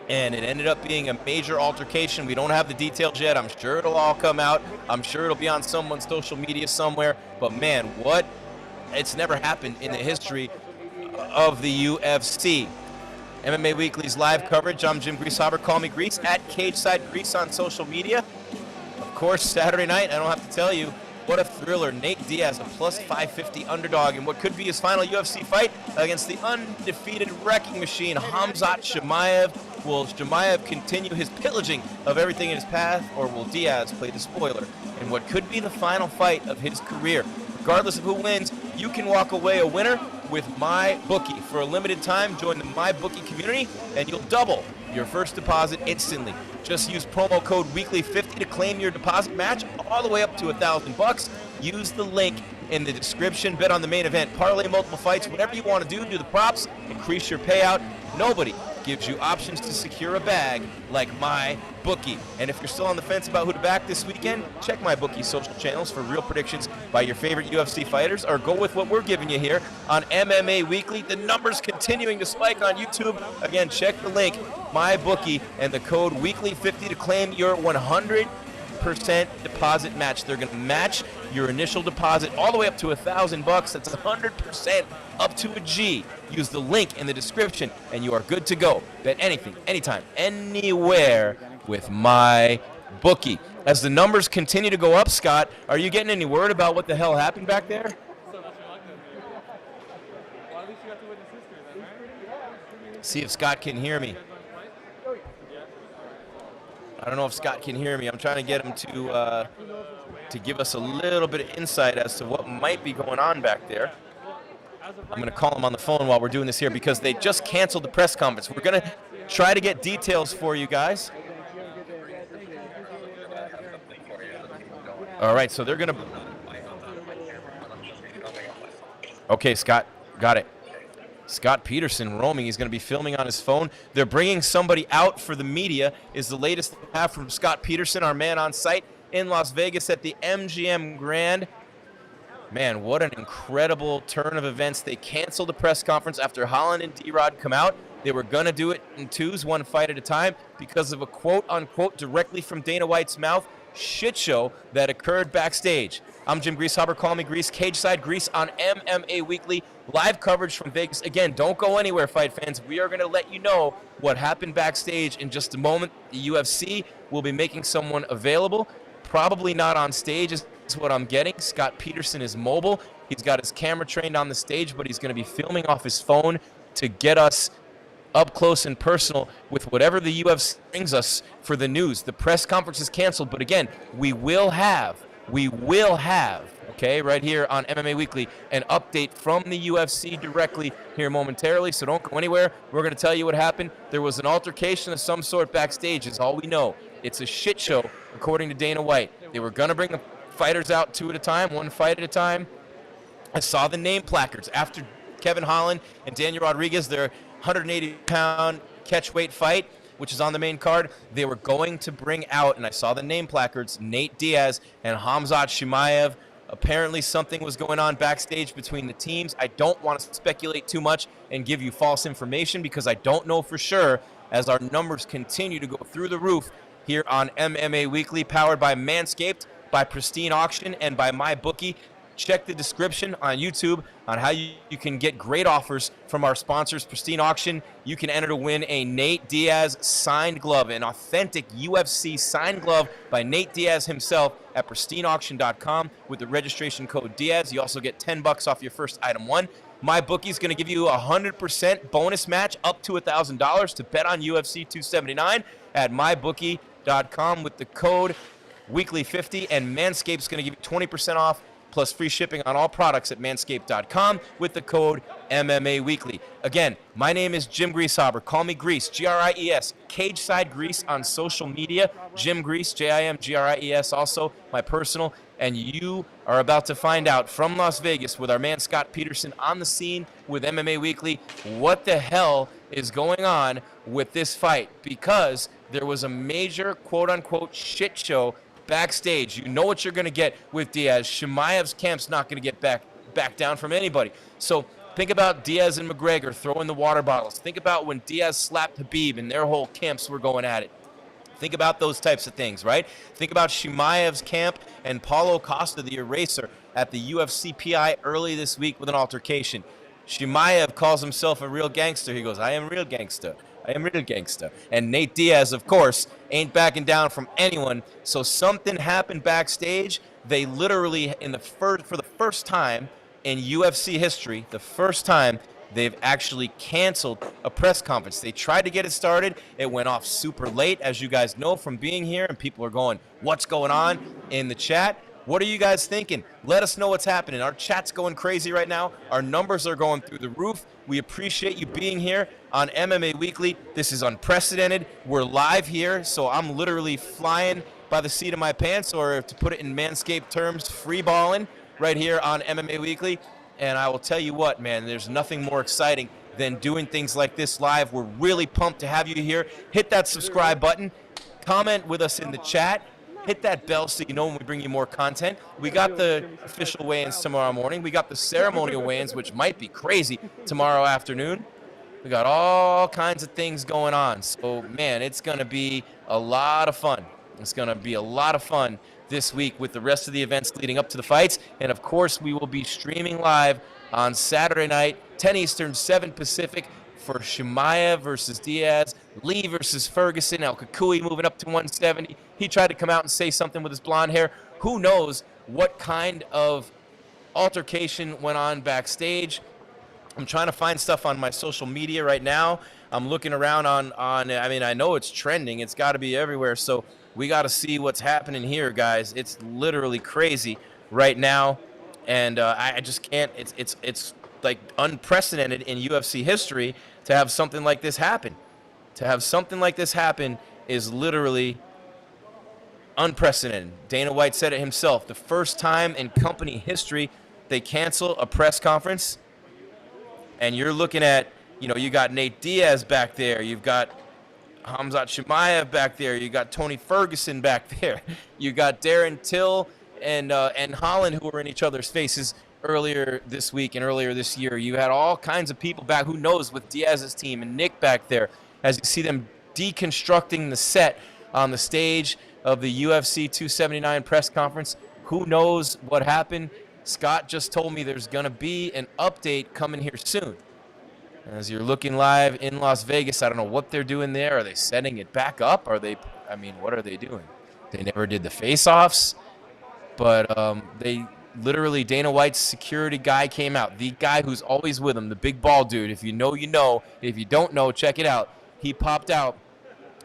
S1: and it ended up being a major altercation. We don't have the details yet. I'm sure it'll all come out. I'm sure it'll be on someone's social media somewhere. But man, it's never happened in the history of the UFC. MMA Weekly's live coverage. I'm Jim Greasehaber. Call me Grease at Cageside Grease on social media. Of course, Saturday night, I don't have to tell you, what a thriller. Nate Diaz, a plus 550 underdog in what could be his final UFC fight against the undefeated wrecking machine, Khamzat Chimaev. Will Chimaev continue his pillaging of everything in his path, or will Diaz play the spoiler in what could be the final fight of his career? Regardless of who wins, you can walk away a winner with MyBookie. For a limited time, join the MyBookie community, and you'll double your first deposit instantly. Just use promo code WEEKLY50 to claim your deposit match all the way up to $1,000. Use the link in the description. Bet on the main event, parlay multiple fights, whatever you want to do the props, increase your payout. Nobody gives you options to secure a bag like MyBookie. And if you're still on the fence about who to back this weekend, check MyBookie's social channels for real predictions by your favorite UFC fighters, or go with what we're giving you here on MMA Weekly. The numbers continuing to spike on YouTube. Again, check the link, MyBookie, and the code WEEKLY50 to claim your 100% deposit match. They're going to match your initial deposit all the way up to $1,000. That's 100% up to a G. Use the link in the description, and you are good to go. Bet anything, anytime, anywhere with MyBookie. As the numbers continue to go up, Scott, are you getting any word about what the hell happened back there? See if Scott can hear me. I don't know if Scott can hear me. I'm trying to get him to give us a little bit of insight as to what might be going on back there. I'm going to call him on the phone while we're doing this here because they just canceled the press conference. We're going to try to get details for you guys. All right, so they're going to... Okay, Scott, got it. Scott Peterson roaming. He's going to be filming on his phone. They're bringing somebody out for the media, is the latest we have from Scott Peterson, our man on site in Las Vegas at the MGM Grand. Man, what an incredible turn of events. They canceled the press conference after Holland and D-Rod come out. They were going to do it in twos, one fight at a time, because of a quote-unquote, directly from Dana White's mouth, shit show that occurred backstage. I'm Jim Greasehaber. Call me Grease. Cageside Grease on MMA Weekly. Live coverage from Vegas. Again, don't go anywhere, fight fans. We are going to let you know what happened backstage in just a moment. The UFC will be making someone available. Probably not on stage, as what I'm getting. Scott Peterson is mobile. He's got his camera trained on the stage, but he's going to be filming off his phone to get us up close and personal with whatever the UFC brings us for the news. The press conference is canceled, but again, we will have, okay, right here on MMA Weekly, an update from the UFC directly here momentarily, so don't go anywhere. We're going to tell you what happened. There was an altercation of some sort backstage, is all we know. It's a shit show, according to Dana White. They were going to bring the fighters out 2 at a time, 1 fight at a time. I saw the name placards. After Kevin Holland and Daniel Rodriguez, their 180-pound catchweight fight, which is on the main card, they were going to bring out, and I saw the name placards, Nate Diaz and Khamzat Chimaev. Apparently something was going on backstage between the teams. I don't want to speculate too much and give you false information because I don't know for sure, as our numbers continue to go through the roof here on MMA Weekly, powered by Manscaped, by Pristine Auction, and by MyBookie. Check the description on YouTube on how you can get great offers from our sponsors, Pristine Auction. You can enter to win a Nate Diaz signed glove, an authentic UFC signed glove by Nate Diaz himself at pristineauction.com with the registration code Diaz. You also get $10 off your first item 1. MyBookie is going to give you a 100% bonus match up to $1,000 to bet on UFC 279 at mybookie.com with the code Weekly50, and Manscaped's going to give you 20% off plus free shipping on all products at manscaped.com with the code MMA Weekly. Again, my name is Jim Greasehaber. Call me Grease, G-R-I-E-S, Cage Side Grease on social media. Jim Grease, J-I-M-G-R-I-E-S, also my personal. And you are about to find out from Las Vegas with our man Scott Peterson on the scene with MMA Weekly what the hell is going on with this fight, because there was a major quote-unquote shit show backstage. You know what you're going to get with Diaz. Chimaev's camp's not going to get back down from anybody. So think about Diaz and McGregor throwing the water bottles. Think about when Diaz slapped Khabib and their whole camps were going at it. Think about those types of things, right? Think about Chimaev's camp and Paulo Costa, the Eraser, at the UFC PI early this week with an altercation. Chimaev calls himself a real gangster. He goes, I am real gangster. I am real gangster. And Nate Diaz, of course, ain't backing down from anyone. So something happened backstage. They literally, for the first time in UFC history, the first time they've actually canceled a press conference. They tried to get it started. It went off super late, as you guys know from being here, and people are going, what's going on in the chat? What are you guys thinking? Let us know what's happening. Our chat's going crazy right now. Our numbers are going through the roof. We appreciate you being here on MMA Weekly. This is unprecedented. We're live here, so I'm literally flying by the seat of my pants, or to put it in Manscaped terms, free balling right here on MMA Weekly. And I will tell you what, man, there's nothing more exciting than doing things like this live. We're really pumped to have you here. Hit that subscribe button. Comment with us in the chat. Hit that bell so you know when we bring you more content. We got the official weigh-ins tomorrow morning. We got the ceremonial weigh-ins, which might be crazy, tomorrow afternoon. We got all kinds of things going on. So, man, it's going to be a lot of fun. It's going to be a lot of fun this week with the rest of the events leading up to the fights. And, of course, we will be streaming live on Saturday night, 10 Eastern, 7 Pacific, for Chimaev versus Diaz, Lee versus Ferguson, El Kakui moving up to 170. He tried to come out and say something with his blonde hair. Who knows what kind of altercation went on backstage. I'm trying to find stuff on my social media right now. I'm looking around on I mean, I know it's trending. It's got to be everywhere. So we got to see what's happening here, guys. It's literally crazy right now. And I just can't. It's like unprecedented in UFC history to have something like this happen. To have something like this happen is literally unprecedented. Dana White said it himself. The first time in company history they cancel a press conference. And you're looking at, you know, you got Nate Diaz back there. You've got Khamzat Chimaev back there. You got Tony Ferguson back there. You got Darren Till and Holland, who were in each other's faces earlier this week and earlier this year. You had all kinds of people back, who knows, with Diaz's team and Nick back there, as you see them deconstructing the set on the stage of the UFC 279 press conference. Who knows what happened? Scott just told me there's going to be an update coming here soon. As you're looking live in Las Vegas, I don't know what they're doing there. Are they setting it back up? Are they, I mean, what are they doing? They never did the face-offs. but they literally, Dana White's security guy came out, the guy who's always with him, the big bald dude. If you know, you know. If you don't know, check it out. He popped out,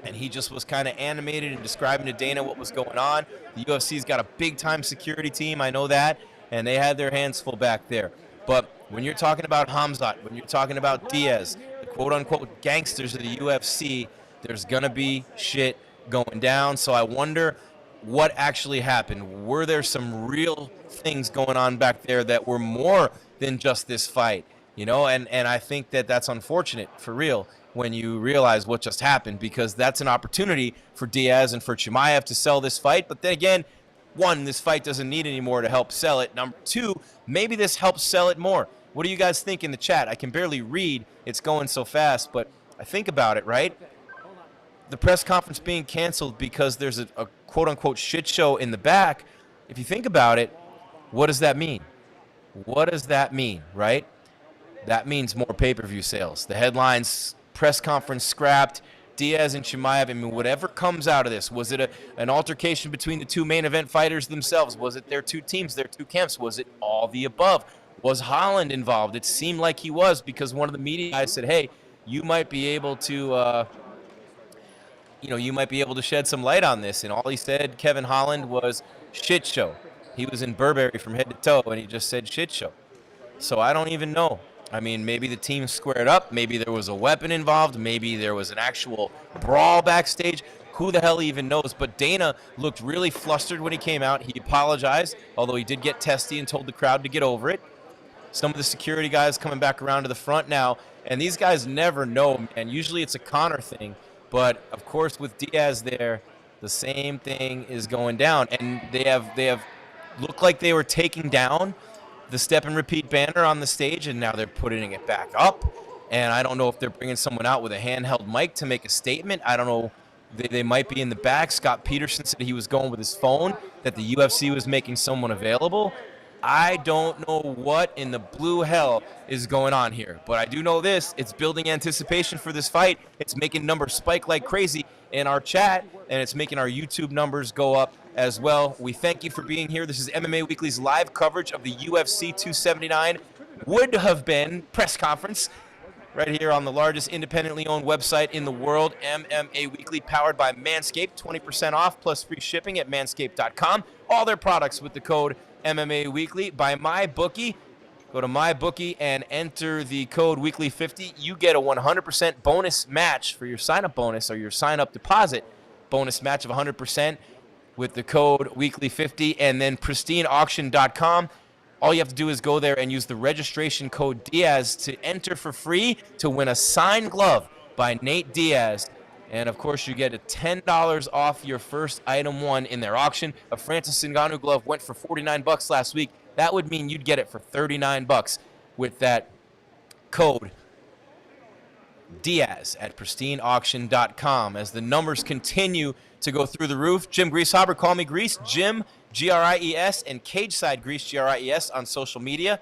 S1: and he just was kind of animated and describing to Dana what was going on. The UFC's got a big-time security team, I know that, and they had their hands full back there. But when you're talking about Khamzat, when you're talking about Diaz, the quote-unquote gangsters of the UFC, there's going to be shit going down. So I wonder what actually happened. Were there some real things going on back there that were more than just this fight? You know, and I think that that's unfortunate, for real, when you realize what just happened, because that's an opportunity for Diaz and for Chimaev to sell this fight. But then again, one, this fight doesn't need any more to help sell it. Number two, maybe this helps sell it more. What do you guys think in the chat? I can barely read. It's going so fast, but I think about it, right? The press conference being canceled because there's a quote-unquote shit show in the back. If you think about it, what does that mean? What does that mean, right? That means more pay-per-view sales. The headlines, press conference scrapped, Diaz and Chimaev, I mean, whatever comes out of this, was it an altercation between the two main event fighters themselves? Was it their two teams, their two camps? Was it all the above? Was Holland involved? It seemed like he was, because one of the media guys said, hey, you might be able to, you might be able to shed some light on this. And all he said, Kevin Holland, was shit show. He was in Burberry from head to toe, and he just said shit show. So I don't even know. I mean, maybe the team squared up. Maybe there was a weapon involved. Maybe there was an actual brawl backstage. Who the hell even knows? But Dana looked really flustered when he came out. He apologized, although he did get testy and told the crowd to get over it. Some of the security guys coming back around to the front now. And these guys never know, man. Usually it's a Conor thing. But, of course, with Diaz there, the same thing is going down. And they have looked like they were taking down the step and repeat banner on the stage, and now they're putting it back up. And I don't know if they're bringing someone out with a handheld mic to make a statement. I don't know. They might be in the back. Scott Peterson said he was going with his phone, that the UFC was making someone available. I don't know what in the blue hell is going on here. But I do know this. It's building anticipation for this fight. It's making numbers spike like crazy in our chat, and it's making our YouTube numbers go up as well. We thank you for being here. This is MMA Weekly's live coverage of the UFC 279 would have been press conference right here on the largest independently owned website in the world, MMA Weekly, powered by Manscaped. 20% off plus free shipping at manscaped.com. All their products with the code MMA Weekly. By MyBookie, go to MyBookie and enter the code Weekly50. You get a 100% bonus match for your sign-up bonus, or your sign-up deposit bonus match of 100% with the code Weekly50. And then pristineauction.com. All you have to do is go there and use the registration code Diaz to enter for free to win a signed glove by Nate Diaz. And, of course, you get a $10 off your first item won in their auction. A Francis Ngannou glove went for $49 last week. That would mean you'd get it for $39 with that code Diaz at pristineauction.com. As the numbers continue to go through the roof, Jim Greasehaber, call me Grease, Jim, G-R-I-E-S, and Cageside Grease, G-R-I-E-S, on social media.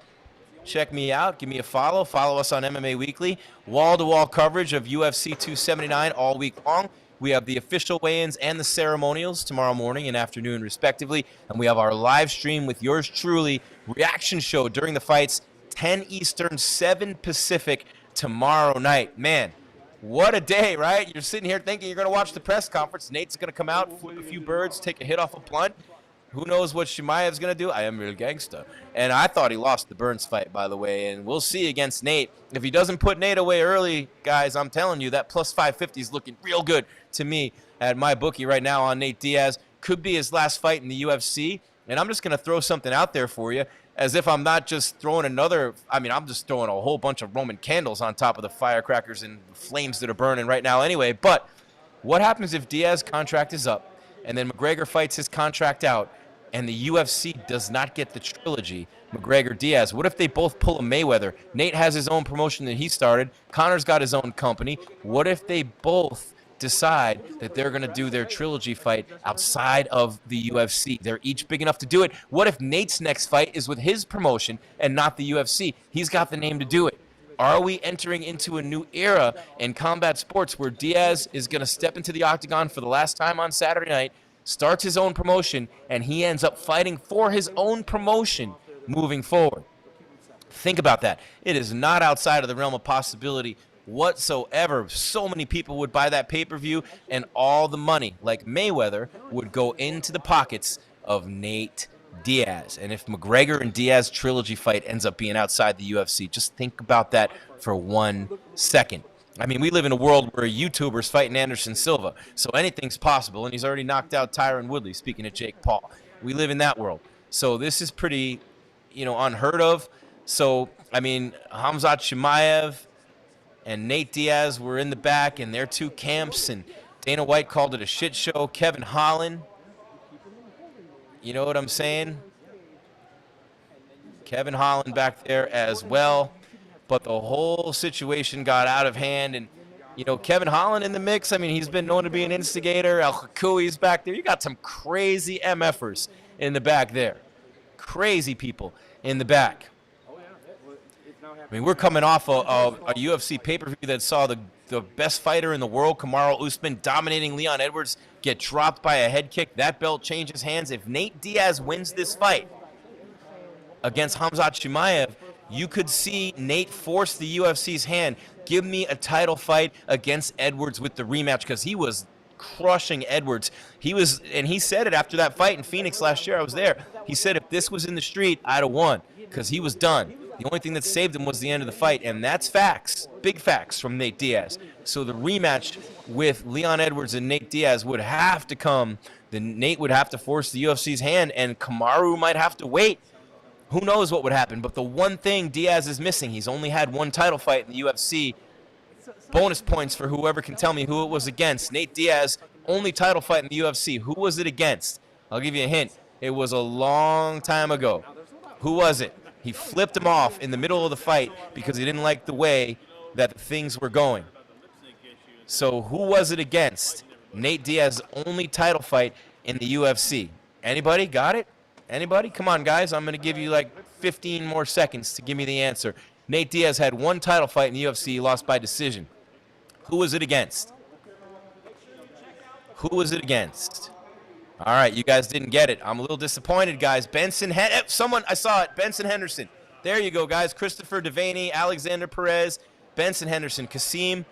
S1: Check me out. Give me a follow. Follow us on MMA Weekly. Wall-to-wall coverage of UFC 279 all week long. We have the official weigh-ins and the ceremonials tomorrow morning and afternoon, respectively. And we have our live stream with yours truly, reaction show during the fights, 10 Eastern, 7 Pacific, tomorrow night. Man, what a day, right? You're sitting here thinking you're going to watch the press conference. Nate's going to come out, flip a few birds, take a hit off a blunt. Who knows what Chimaev's going to do? I am real gangsta. And I thought he lost the Burns fight, by the way, and we'll see against Nate. If he doesn't put Nate away early, guys, I'm telling you, that plus 550 is looking real good to me at MyBookie right now on Nate Diaz. Could be his last fight in the UFC, and I'm just going to throw something out there for you, as if I'm not just throwing I'm just throwing a whole bunch of Roman candles on top of the firecrackers and flames that are burning right now anyway. But what happens if Diaz's contract is up, and then McGregor fights his contract out, and the UFC does not get the trilogy, McGregor-Diaz? What if they both pull a Mayweather? Nate has his own promotion that he started. Conor's got his own company. What if they both decide that they're going to do their trilogy fight outside of the UFC? They're each big enough to do it. What if Nate's next fight is with his promotion and not the UFC? He's got the name to do it. Are we entering into a new era in combat sports where Diaz is going to step into the octagon for the last time on Saturday night, starts his own promotion, and he ends up fighting for his own promotion moving forward. Think about that. It is not outside of the realm of possibility whatsoever. So many people would buy that pay-per-view, and all the money, like Mayweather, would go into the pockets of Nate Diaz. And if McGregor and Diaz trilogy fight ends up being outside the UFC, just think about that for 1 second. I mean, we live in a world where a YouTuber's fighting Anderson Silva, so anything's possible, and he's already knocked out Tyron Woodley, speaking of Jake Paul. We live in that world. So this is pretty, unheard of. So, I mean, Khamzat Chimaev and Nate Diaz were in the back in their 2 camps, and Dana White called it a shit show. Kevin Holland, you know what I'm saying? Kevin Holland back there as well. But the whole situation got out of hand, and, Kevin Holland in the mix. I mean, he's been known to be an instigator. El Hakoui's back there. You got some crazy MFers in the back there. Crazy people in the back. I mean, we're coming off a UFC pay-per-view that saw the best fighter in the world, Kamaru Usman, dominating Leon Edwards, get dropped by a head kick. That belt changes hands. If Nate Diaz wins this fight against Khamzat Chimaev, you could see Nate force the UFC's hand. Give me a title fight against Edwards with the rematch, because he was crushing Edwards. And he said it after that fight in Phoenix last year. I was there. He said if this was in the street, I'd have won, because he was done. The only thing that saved him was the end of the fight, and that's facts, big facts from Nate Diaz. So the rematch with Leon Edwards and Nate Diaz would have to come. Then Nate would have to force the UFC's hand, and Kamaru might have to wait. Who knows what would happen? But the one thing Diaz is missing, he's only had 1 title fight in the UFC. Bonus points for whoever can tell me who it was against. Nate Diaz, only title fight in the UFC. Who was it against? I'll give you a hint. It was a long time ago. Who was it? He flipped him off in the middle of the fight because he didn't like the way that things were going. So who was it against? Nate Diaz's only title fight in the UFC. Anybody got it? Anybody? Come on, guys. I'm going to give you like 15 more seconds to give me the answer. Nate Diaz had 1 title fight in the UFC. He lost by decision. Who was it against? Who was it against? All right, you guys didn't get it. I'm a little disappointed, guys. I saw it. Benson Henderson. There you go, guys. Christopher Devaney, Alexander Perez, Benson Henderson, Kasim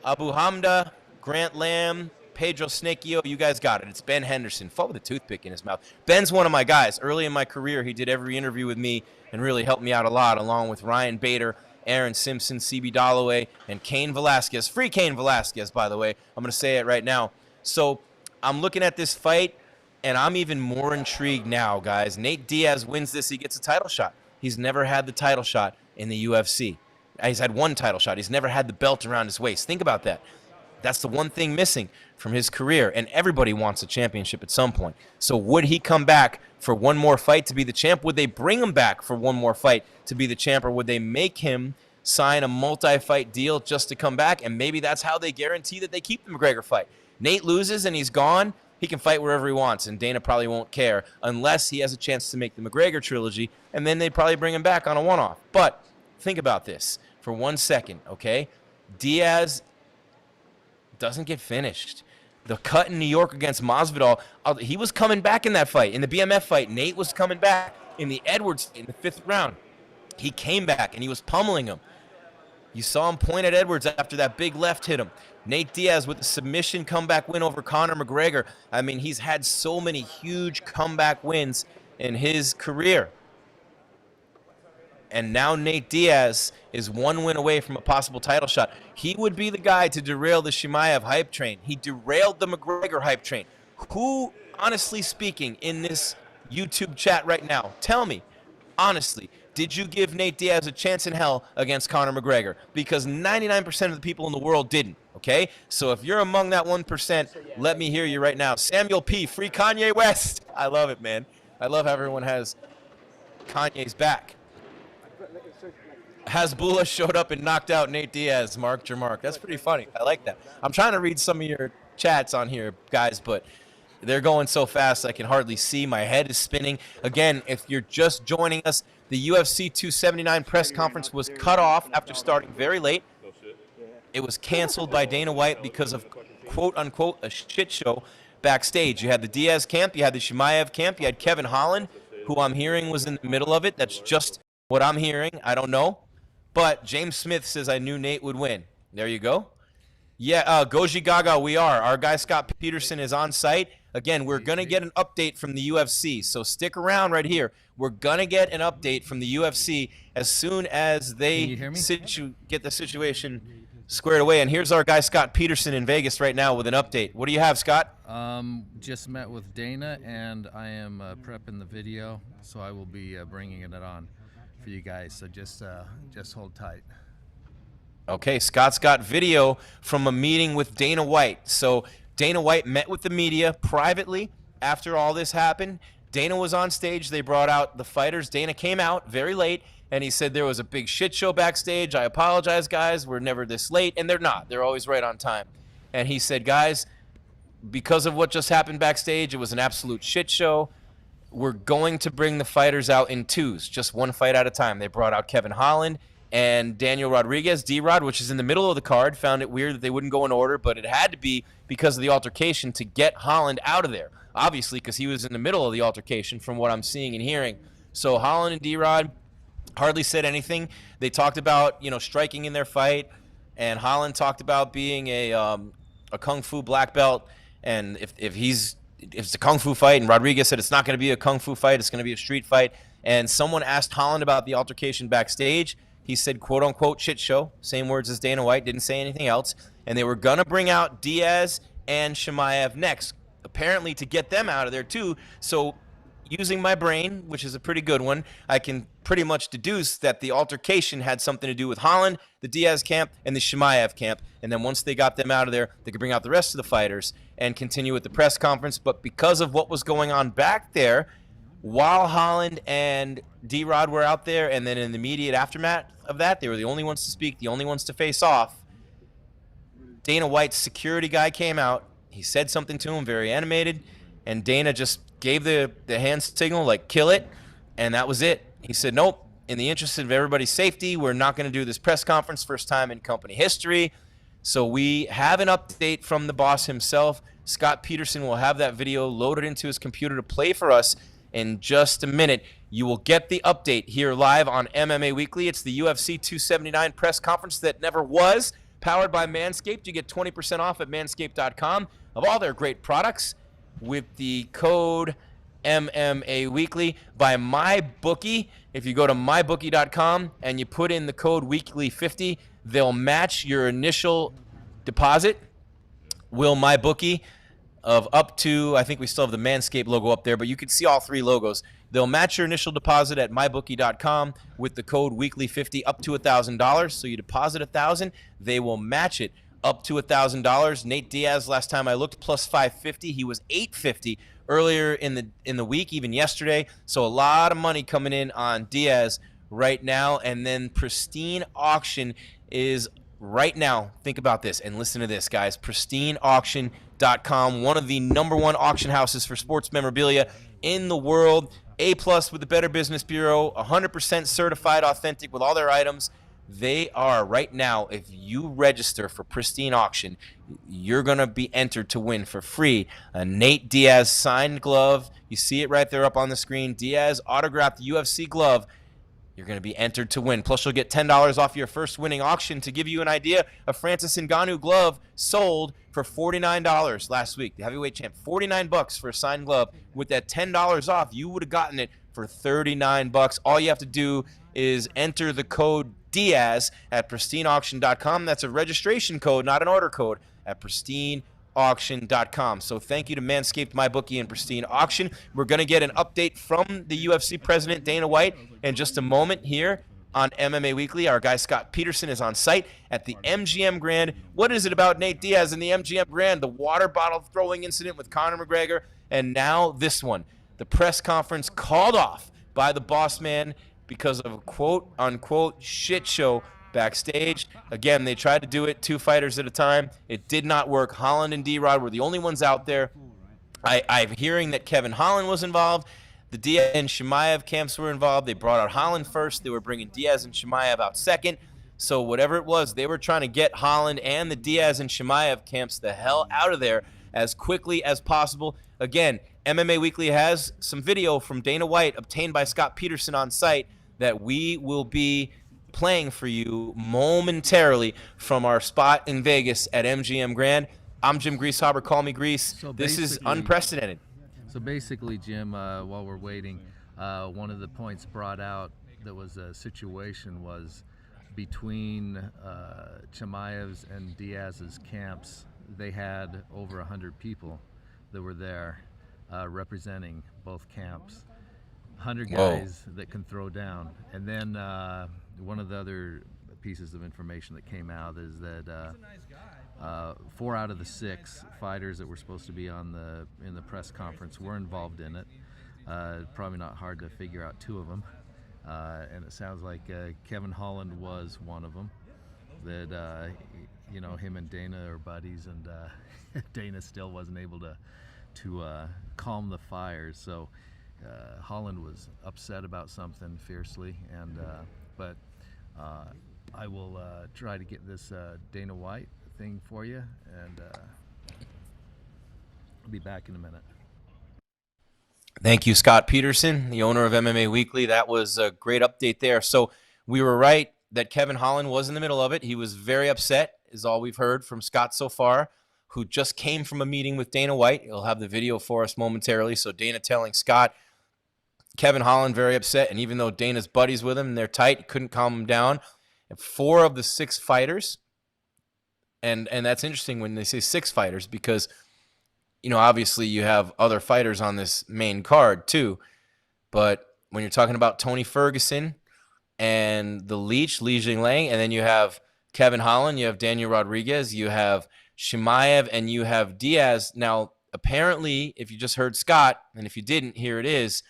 S1: Abu Hamda, Grant Lamb, Pedro Snakio. You guys got it. It's Ben Henderson. Fought with a toothpick in his mouth. Ben's one of my guys. Early in my career, he did every interview with me and really helped me out a lot, along with Ryan Bader, Aaron Simpson, CB Dollaway, and Cain Velasquez. Free Cain Velasquez, by the way. I'm going to say it right now. So I'm looking at this fight, and I'm even more intrigued now, guys. Nate Diaz wins this, he gets a title shot. He's never had the title shot in the UFC. He's had 1 title shot. He's never had the belt around his waist. Think about that. That's the one thing missing from his career, and everybody wants a championship at some point. So would he come back for 1 more fight to be the champ? Would they bring him back for 1 more fight to be the champ, or would they make him sign a multi-fight deal just to come back? And maybe that's how they guarantee that they keep the McGregor fight. Nate loses and he's gone. He can fight wherever he wants, and Dana probably won't care unless he has a chance to make the McGregor trilogy, and then they'd probably bring him back on a one-off. But think about this for 1 second, okay? Diaz doesn't get finished. The cut in New York against Masvidal, he was coming back in that fight. In the BMF fight, Nate was coming back. In the Edwards in the 5th round, he came back, and he was pummeling him. You saw him point at Edwards after that big left hit him. Nate Diaz with the submission comeback win over Conor McGregor. I mean, he's had so many huge comeback wins in his career. And now Nate Diaz is 1 win away from a possible title shot. He would be the guy to derail the Chimaev hype train. He derailed the McGregor hype train. Who, honestly speaking, in this YouTube chat right now, tell me, honestly, did you give Nate Diaz a chance in hell against Conor McGregor? Because 99% of the people in the world didn't, okay? So if you're among that 1%, let me hear you right now. Samuel P., free Kanye West. I love it, man. I love how everyone has Kanye's back. Hasbullah showed up and knocked out Nate Diaz, Mark Jermark. That's pretty funny. I like that. I'm trying to read some of your chats on here, guys, but they're going so fast I can hardly see. My head is spinning. Again, if you're just joining us, the UFC 279 press conference was cut off after starting very late. It was canceled by Dana White because of, quote-unquote, a shit show. backstage. You had the Diaz camp, you had the Chimaev camp, you had Kevin Holland, who I'm hearing was in the middle of it. That's just what I'm hearing. I don't know. But James Smith says, I knew Nate would win. There you go. Yeah, Goji Gaga, we are. Our guy Scott Peterson is on site. Again, we're going to get an update from the UFC, so stick around right here. We're going to get an update from the UFC as soon as they get the situation squared away. And here's our guy Scott Peterson in Vegas right now with an update. What do you have, Scott?
S3: Just met with Dana, and I am prepping the video, so I will be bringing it on for you guys. So just hold tight.
S1: Okay, Scott's got video from a meeting with Dana White. So Dana White met with the media privately after all this happened. Dana was on stage. They brought out the fighters. Dana came out very late, and he said there was a big shit show backstage. I apologize, guys. We're never this late. And they're not. They're always right on time. And he said, guys, because of what just happened backstage, it was an absolute shit show. We're going to bring the fighters out in twos, just one fight at a time. They brought out Kevin Holland and Daniel Rodriguez, D-Rod, which is in the middle of the card. Found it weird that they wouldn't go in order, but it had to be because of the altercation to get Holland out of there. Obviously, because he was in the middle of the altercation from what I'm seeing and hearing. So Holland and D-Rod hardly said anything. They talked about, striking in their fight, and Holland talked about being a Kung Fu black belt, and if it's a Kung Fu fight, and Rodriguez said it's not going to be a Kung Fu fight, it's going to be a street fight. And someone asked Holland about the altercation backstage. He said, quote-unquote, shit show. Same words as Dana White. Didn't say anything else. And they were going to bring out Diaz and Chimaev next, apparently to get them out of there too. So using my brain, which is a pretty good one, I can pretty much deduce that the altercation had something to do with Holland, the Diaz camp, and the Chimaev camp. And then once they got them out of there, they could bring out the rest of the fighters and continue with the press conference. But because of what was going on back there, while Holland and D-Rod were out there, and then in the immediate aftermath of that, they were the only ones to speak, the only ones to face off. Dana White's security guy came out. He said something to him, very animated, and Dana just gave the hand signal, like, kill it, and that was it. He said, nope, in the interest of everybody's safety, we're not going to do this press conference, first time in company history. So we have an update from the boss himself. Scott Peterson will have that video loaded into his computer to play for us in just a minute. You will get the update here live on MMA Weekly. It's the UFC 279 press conference that never was, powered by Manscaped. You get 20% off at manscaped.com of all their great products with the code MMA Weekly. By MyBookie, if you go to mybookie.com and you put in the code Weekly50, they'll match your initial deposit. Will MyBookie of up to, I think we still have the Manscaped logo up there, but you can see all three logos. They'll match your initial deposit at mybookie.com with the code Weekly50 up to $1,000. So you deposit $1,000, they will match it up to $1,000. Nate Diaz, last time I looked, plus $550. He was $850 earlier in the week, even yesterday. So a lot of money coming in on Diaz right now. And then Pristine Auction is right now. Think about this and listen to this, guys. PristineAuction.com, one of the #1 auction houses for sports memorabilia in the world. A+ with the Better Business Bureau, 100% certified authentic with all their items. They are right now, if you register for Pristine Auction, you're going to be entered to win for free a Nate Diaz signed glove. You see it right there up on the screen. Diaz autographed UFC glove. You're going to be entered to win. Plus, you'll get $10 off your first winning auction. To give you an idea, a Francis Ngannou glove sold for $49 last week. The heavyweight champ, $49 for a signed glove. With that $10 off, you would have gotten it for $39. All you have to do is enter the code Diaz at pristineauction.com. That's a registration code, not an order code, at pristineauction.com. So thank you to Manscaped, MyBookie, and Pristine Auction. We're going to get an update from the UFC president, Dana White, in just a moment here on MMA Weekly. Our guy Scott Peterson is on site at the MGM Grand. What is it about Nate Diaz and the MGM Grand? The water bottle throwing incident with Conor McGregor, and now this one. The press conference called off by the boss man because of a quote-unquote shit show backstage. Again, they tried to do it 2 fighters at a time. It did not work. Holland and D-Rod were the only ones out there. I'm hearing that Kevin Holland was involved. The Diaz and Chimaev camps were involved. They brought out Holland first. They were bringing Diaz and Chimaev out second. So whatever it was, they were trying to get Holland and the Diaz and Chimaev camps the hell out of there as quickly as possible. Again, MMA Weekly has some video from Dana White obtained by Scott Peterson on site that we will be playing for you momentarily from our spot in Vegas at MGM Grand. I'm Jim Greasehaber. Call me Grease.
S3: So
S1: this is unprecedented.
S3: So basically, Jim, while we're waiting, one of the points brought out that was a situation was between Chimaev's and Diaz's camps. They had over 100 people that were there representing both camps. 100 guys that can throw down. And then one of the other pieces of information that came out is that 4 out of the 6 fighters that were supposed to be in the press conference were involved in it. Probably not hard to figure out 2 of them. And it sounds like Kevin Holland was one of them. That you know, him and Dana are buddies, and Dana still wasn't able to calm the fires. So Holland was upset about something fiercely, and but I will try to get this Dana White thing for you, and I'll be back in a minute.
S1: Thank you, Scott Peterson, the owner of MMA Weekly. That was a great update there. So we were right that Kevin Holland was in the middle of it. He was very upset, is all we've heard from Scott so far, who just came from a meeting with Dana White. He'll have the video for us momentarily. So Dana telling Scott, Kevin Holland very upset, and even though Dana's buddies with him and they're tight, couldn't calm him down. And 4 of the 6 fighters, and that's interesting when they say 6 fighters, because you know, obviously you have other fighters on this main card too. But when you're talking about Tony Ferguson and the Leech, Li Jingliang, and then you have Kevin Holland, you have Daniel Rodriguez, you have Chimaev, and you have Diaz. Now, apparently, if you just heard Scott, and if you didn't, here it is.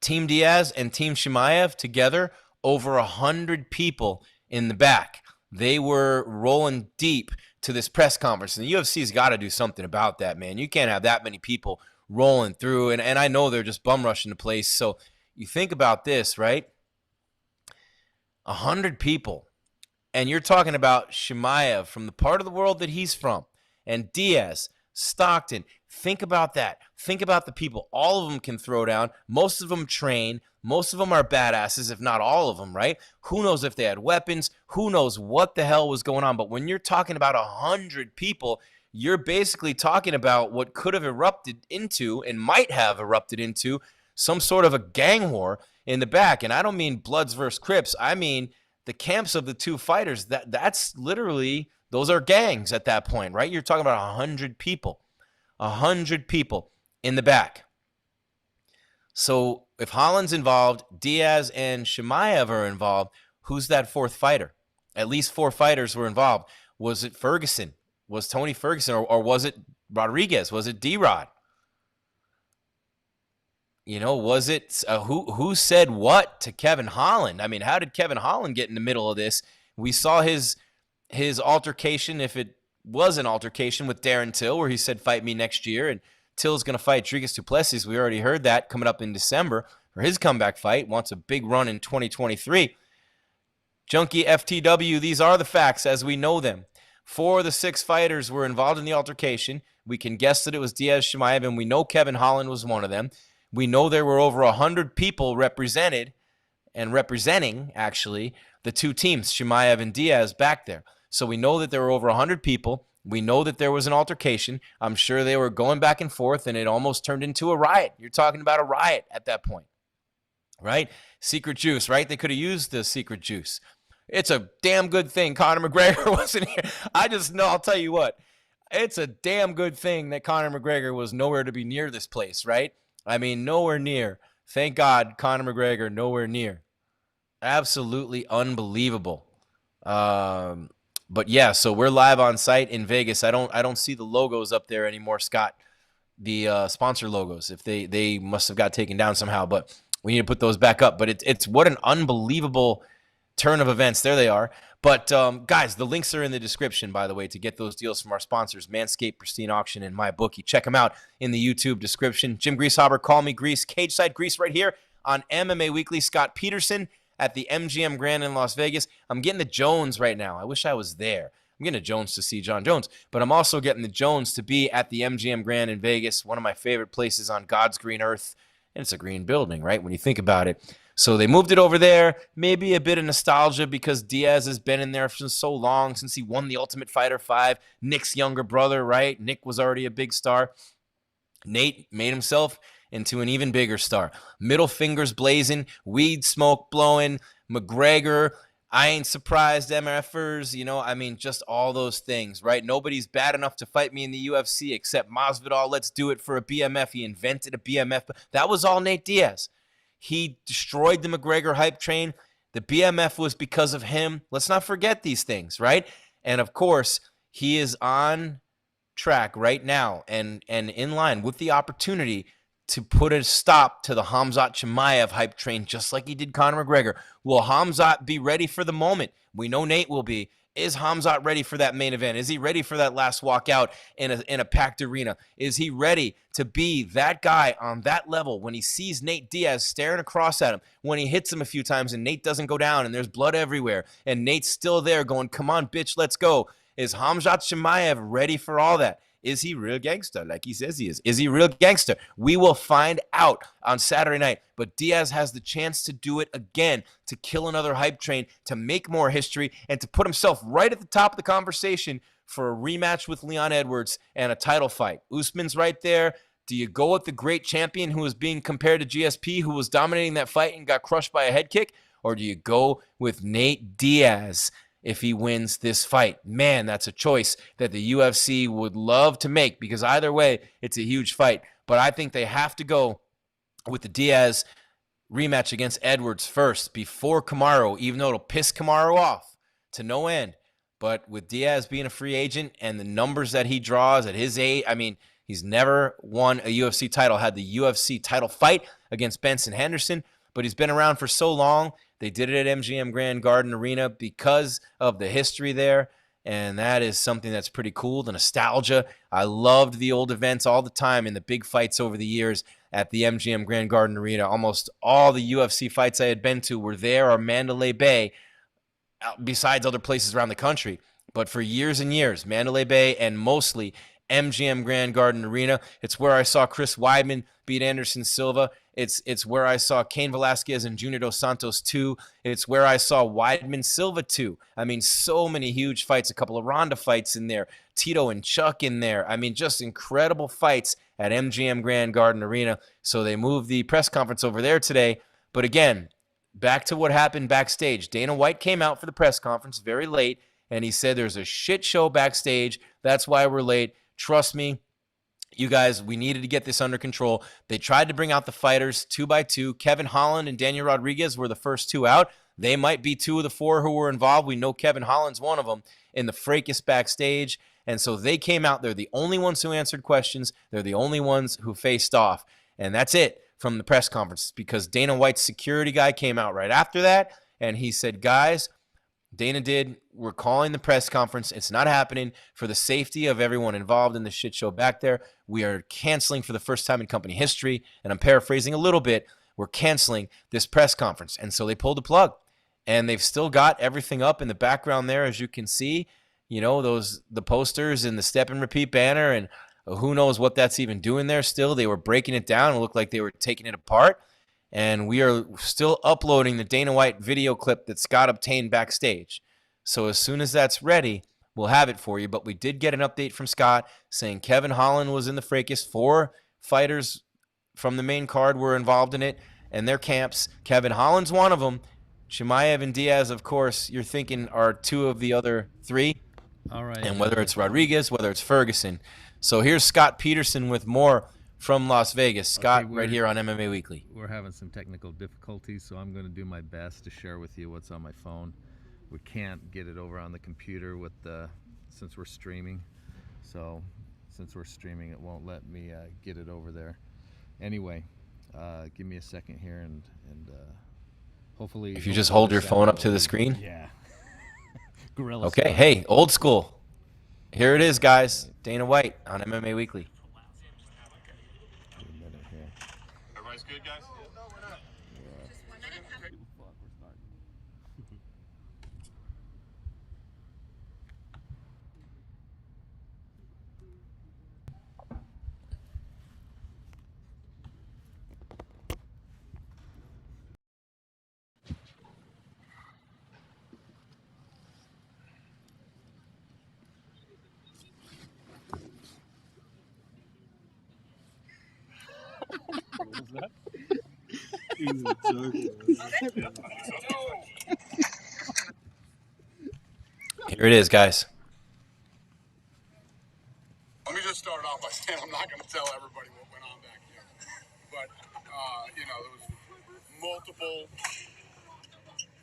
S1: Team Diaz and Team Chimaev together, over 100 people in the back. They were rolling deep to this press conference, and the UFC's got to do something about that, man. You can't have that many people rolling through, and I know they're just bum rushing the place. So you think about this, right? 100 people, and you're talking about Chimaev from the part of the world that he's from, and Diaz, Stockton. Think about that. Think about the people. All of them can throw down. Most of them train. Most of them are badasses, if not all of them, right? Who knows if they had weapons? Who knows what the hell was going on? But when you're talking about 100 people, you're basically talking about what could have erupted into and might have erupted into some sort of a gang war in the back. And I don't mean Bloods versus Crips. I mean the camps of the 2 fighters. That's literally, those are gangs at that point, right? You're talking about 100 people. 100 people in the back. So if Holland's involved, Diaz and Chimaev are involved, who's that 4th fighter? At least 4 fighters were involved. Was it Ferguson? Was Tony Ferguson? Or was it Rodriguez? Was it D-Rod? You know, was it who said what to Kevin Holland? I mean, how did Kevin Holland get in the middle of this? We saw his altercation, if it was an altercation, with Darren Till, where he said, fight me next year, and Till's going to fight Dricus du Plessis. We already heard that coming up in December for his comeback fight. Wants a big run in 2023. Junkie FTW, these are the facts as we know them. 4 of the 6 fighters were involved in the altercation. We can guess that it was Diaz, Chimaev, and we know Kevin Holland was one of them. We know there were over 100 people represented and representing, actually, the 2 teams, Chimaev and Diaz, back there. So we know that there were over 100 people. We know that there was an altercation. I'm sure they were going back and forth, and it almost turned into a riot. You're talking about a riot at that point, right? Secret juice, right? They could have used the secret juice. It's a damn good thing Conor McGregor wasn't here. I just know, I'll tell you what, it's a damn good thing that Conor McGregor was nowhere to be near this place, right? I mean, nowhere near. Thank God, Conor McGregor, nowhere near. Absolutely unbelievable. But yeah, so we're live on site in Vegas. I don't see the logos up there anymore, Scott. The sponsor logos, if they must have got taken down somehow, but we need to put those back up. But it's what an unbelievable turn of events. There they are. But guys, the links are in the description, by the way, to get those deals from our sponsors, Manscaped, Pristine Auction, and MyBookie. Check them out in the YouTube description. Jim Greasehaber, call me Grease, Cage Side Grease right here on MMA Weekly. Scott Peterson at the MGM Grand in Las Vegas. I'm getting the Jones right now. I wish I was there. I'm getting a Jones to see John Jones, but I'm also getting the Jones to be at the MGM Grand in Vegas, one of my favorite places on God's green earth. And it's a green building, right, when you think about it. So they moved it over there. Maybe a bit of nostalgia because Diaz has been in there for so long, since he won the Ultimate Fighter 5. Nick's younger brother, right? Nick was already a big star. Nate made himself into an even bigger star. Middle fingers blazing, weed smoke blowing, McGregor, I ain't surprised, MFers, just all those things, right? Nobody's bad enough to fight me in the UFC except Masvidal. Let's do it for a BMF. He invented a BMF. That was all Nate Diaz. He destroyed the McGregor hype train. The BMF was because of him. Let's not forget these things, right? And, of course, he is on track right now and in line with the opportunity to put a stop to the Khamzat Chimaev hype train, just like he did Conor McGregor. Will Khamzat be ready for the moment? We know Nate will be. Is Khamzat ready for that main event? Is he ready for that last walkout in a packed arena? Is he ready to be that guy on that level when he sees Nate Diaz staring across at him, when he hits him a few times and Nate doesn't go down and there's blood everywhere and Nate's still there going, come on, bitch, let's go. Is Khamzat Chimaev ready for all that? Is he real gangster like he says he is? Is he real gangster? We will find out on Saturday night. But Diaz has the chance to do it again, to kill another hype train, to make more history, and to put himself right at the top of the conversation for a rematch with Leon Edwards and a title fight. Usman's right there. Do you go with the great champion who was being compared to GSP, who was dominating that fight and got crushed by a head kick? Or do you go with Nate Diaz if he wins this fight? Man, that's a choice that the UFC would love to make, because either way, it's a huge fight. But I think they have to go with the Diaz rematch against Edwards first before Kamaru, even though it'll piss Kamaru off to no end. But with Diaz being a free agent and the numbers that he draws at his age, he's never won a UFC title, had the UFC title fight against Benson Henderson, but he's been around for so long. They did it at MGM Grand Garden Arena because of the history there, and that is something that's pretty cool, the nostalgia. I loved the old events all the time and the big fights over the years at the MGM Grand Garden Arena. Almost all the UFC fights I had been to were there or Mandalay Bay, besides other places around the country. But for years and years, Mandalay Bay and mostly MGM Grand Garden Arena. It's where I saw Chris Weidman beat Anderson Silva. It's where I saw Cain Velasquez and Junior Dos Santos 2. It's where I saw Weidman Silva 2. So many huge fights, a couple of Ronda fights in there, Tito and Chuck in there. Just incredible fights at MGM Grand Garden Arena. So they moved the press conference over there today. But again, back to what happened backstage. Dana White came out for the press conference very late, and he said there's a shit show backstage. That's why we're late. Trust me, you guys, we needed to get this under control. They tried to bring out the fighters 2 by 2. Kevin Holland and Daniel Rodriguez were the first 2 out. They might be 2 of the 4 who were involved. We know Kevin Holland's one of them in the fracas backstage. And so they came out. They're the only ones who answered questions. They're the only ones who faced off. And that's it from the press conference, because Dana White's security guy came out right after that. And he said, guys, we're calling the press conference. It's not happening. For the safety of everyone involved in the shit show back there, we are canceling for the first time in company history. And I'm paraphrasing a little bit. We're canceling this press conference. And so they pulled the plug. And they've still got everything up in the background there, as you can see. The posters and the step and repeat banner, and who knows what that's even doing there still. They were breaking it down. It looked like they were taking it apart. And we are still uploading the Dana White video clip that Scott obtained backstage. So as soon as that's ready, we'll have it for you. But we did get an update from Scott saying Kevin Holland was in the fracas. 4 fighters from the main card were involved in it and their camps. Kevin Holland's one of them. Chimaev and Diaz, of course, you're thinking are 2 of the other 3.
S3: All right.
S1: And whether it's Rodriguez, whether it's Ferguson. So here's Scott Peterson with more from Las Vegas. Scott, right here on MMA Weekly.
S3: We're having some technical difficulties, so I'm going to do my best to share with you what's on my phone. We can't get it over on the computer since we're streaming. So since we're streaming, it won't let me get it over there. Anyway, give me a second here, and hopefully...
S1: If you just hold your phone up to the screen?
S3: Yeah. Gorilla
S1: Okay,
S3: style.
S1: hey, old school. Here it is, guys. Dana White on MMA Weekly.
S8: Everybody's good, guys?
S1: Here it is, guys.
S14: Let me just start off by saying I'm not going to tell everybody what went on back here. But, there was multiple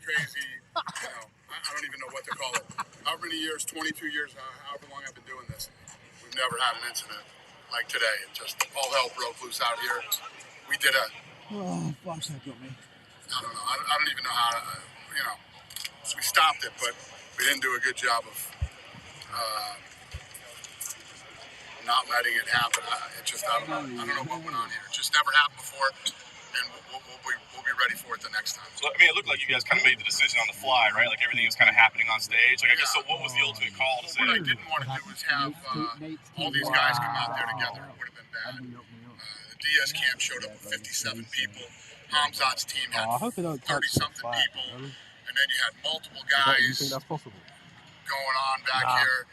S14: crazy, I don't even know what to call it. How many years, 22 years, however long I've been doing this, we've never had an incident like today. It just all hell broke loose out here. We did
S7: Oh, fuck, that got me.
S14: I don't know. I don't even know how to, so we stopped it, but we didn't do a good job of not letting it happen. I don't know what went on here. It just never happened before, and we'll be ready for it the next time.
S8: So, I mean, it looked like you guys kind of made the decision on the fly, right? Like everything was kind of happening on stage. Like, I guess, so what was the ultimate call to say?
S14: What I didn't want to do was have all these guys come out there together. It would have been bad. The Diaz camp showed up with 57 people. Khamzat's team had 30-something people. And then you had multiple guys.
S6: You think that's possible?
S14: Going on back here.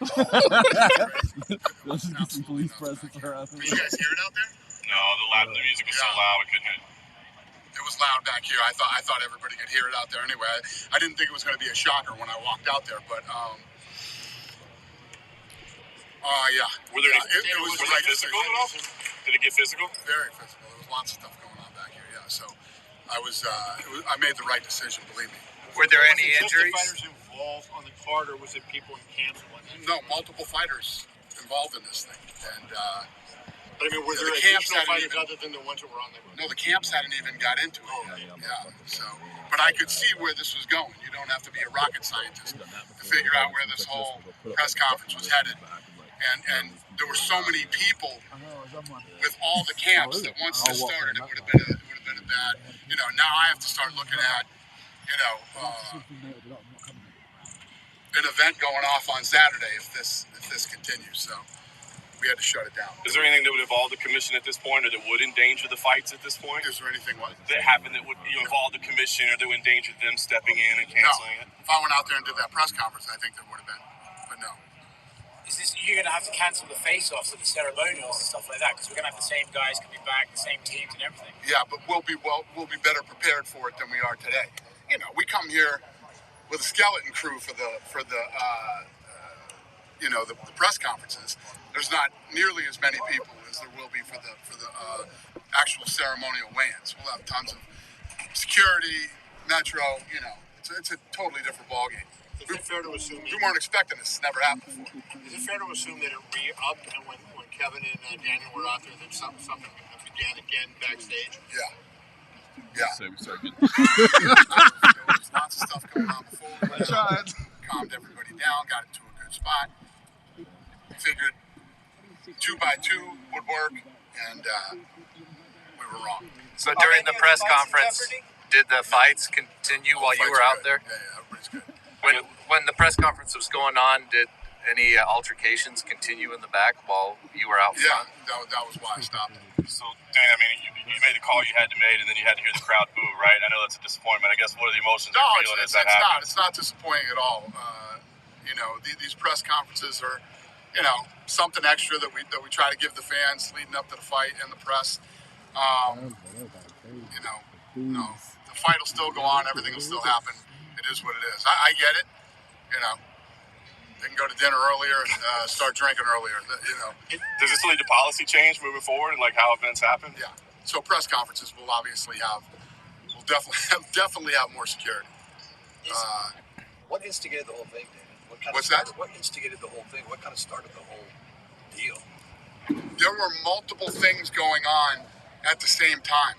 S6: Let's just get some police presence around.
S14: Did you guys hear it out there?
S8: No, the music was so loud we couldn't hear it.
S14: It was loud back here. I thought everybody could hear it out there anyway. I didn't think it was going to be a shocker when I walked out there, but yeah.
S8: Were there any was it physical at all? Did it get physical?
S14: Very physical. There was lots of stuff going on back here. Yeah, so I made the right decision. Believe me.
S22: Were there any injuries?
S23: Was it just the fighters involved on the card, or was it people in camps and whatnot?
S14: No, multiple fighters involved in this thing. And
S23: but I mean, were there additional fighters other than the ones that were on there?
S14: No, the camps hadn't even got into it. Yeah. So, but I could see where this was going. You don't have to be a rocket scientist to figure out where this whole press conference was headed. And there were so many people with all the camps that once this started, it would have been a bad. Now I have to start looking at. An event going off on Saturday if this continues. So we had to shut it down.
S8: Is there anything that would involve the commission at this point, or that would endanger the fights at this point?
S14: Is there anything
S8: that happened that would involve the commission, or that would endanger them stepping in and canceling it?
S14: If I went out there and did that press conference, I think there would have been, but no.
S22: You're going to have to cancel the face-offs at the ceremonials and stuff like that, because we're going to have the same guys coming back, the same teams and everything.
S14: Yeah, but we'll be better prepared for it than we are today. We come here with a skeleton crew for the press conferences. There's not nearly as many people as there will be for the actual ceremonial weigh-ins. We'll have tons of security, metro. It's a totally different ballgame.
S23: Is it fair to assume
S14: we weren't expecting this? It's never happened before.
S23: Is it fair to assume that it re-upped, and when Kevin and Daniel were out there, that something began again backstage?
S14: Yeah. So we started there was lots of stuff going on before. We calmed everybody down, got into a good spot. Figured 2x2 would work, and we were wrong.
S22: So during the press conference, did the fights continue while you were out there?
S14: Yeah, everybody's good.
S22: When the press conference was going on, did any altercations continue in the back while you were out front?
S14: Yeah, that was why I stopped it.
S8: So, Dan, I mean, you made the call you had to make, and then you had to hear the crowd boo, right? I know that's a disappointment. I guess what are the emotions you're feeling as that happens?
S14: It's not disappointing at all. These press conferences are, something extra that we try to give the fans leading up to the fight and the press. The fight will still go on. Everything will still happen. It is what it is. I get it. They can go to dinner earlier and start drinking earlier.
S8: Does this lead to policy change moving forward and like how events happen?
S14: Yeah. So press conferences will definitely have more security.
S24: What instigated the whole thing, Dan?
S14: What's that?
S24: What instigated the whole thing? What kind of started the whole deal?
S14: There were multiple things going on at the same time.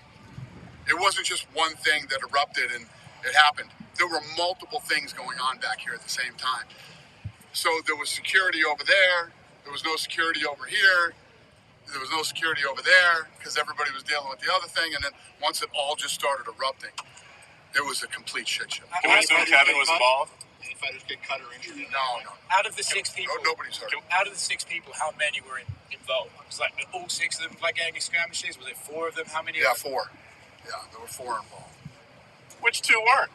S14: It wasn't just one thing that erupted and it happened. There were multiple things going on back here at the same time. So there was security over there. There was no security over here. There was no security over there because everybody was dealing with the other thing. And then once it all just started erupting, it was a complete shit show.
S8: Can we assume Kevin was involved?
S23: Any fighters get cut or injured?
S14: No.
S22: Out of the 6 people,
S14: nobody's hurt.
S22: Out of the 6 people, how many were involved? Was like all 6 of them like any skirmishes? Was it 4 of them? How many?
S14: Yeah, 4. Yeah, there were 4 involved.
S8: Which 2 weren't?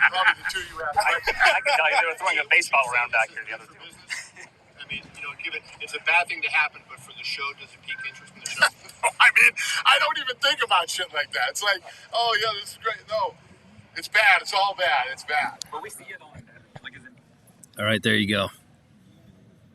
S14: Probably the 2 you asked.
S25: I can tell you they were throwing a baseball around back here the other 2.
S23: I mean, it's a bad thing to happen, but for the show, does it pique interest in the show?
S14: I
S23: mean? I don't even think about shit like that. It's like, oh yeah, this is great. No, it's bad. It's all bad. It's bad. But we see it all like that. Like, is it?
S3: All right, there you go.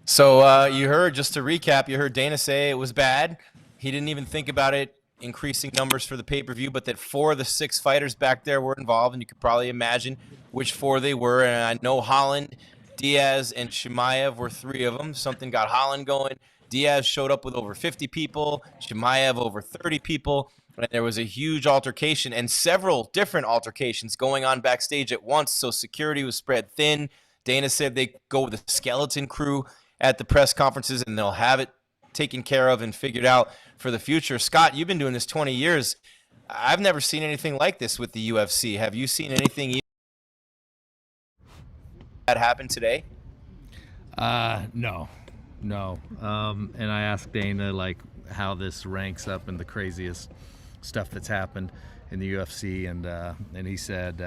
S1: So you heard, just to recap, you heard Dana say it was bad. He didn't even think about it increasing numbers for the pay-per-view, but that 4 of the 6 fighters back there were involved, and you could probably imagine which 4 they were. And I know Holland, Diaz, and Chimaev were 3 of them. Something got Holland going. Diaz showed up with over 50 people, Chimaev over 30 people, and there was a huge altercation and several different altercations going on backstage at once, so security was spread thin. Dana said they go with a skeleton crew at the press conferences, and they'll have it taken care of and figured out for the future. Scott, you've been doing this 20 years. I've never seen anything like this with the UFC. Have you seen anything that happened today?
S3: No. And I asked Dana like how this ranks up in the craziest stuff that's happened in the UFC, and he said,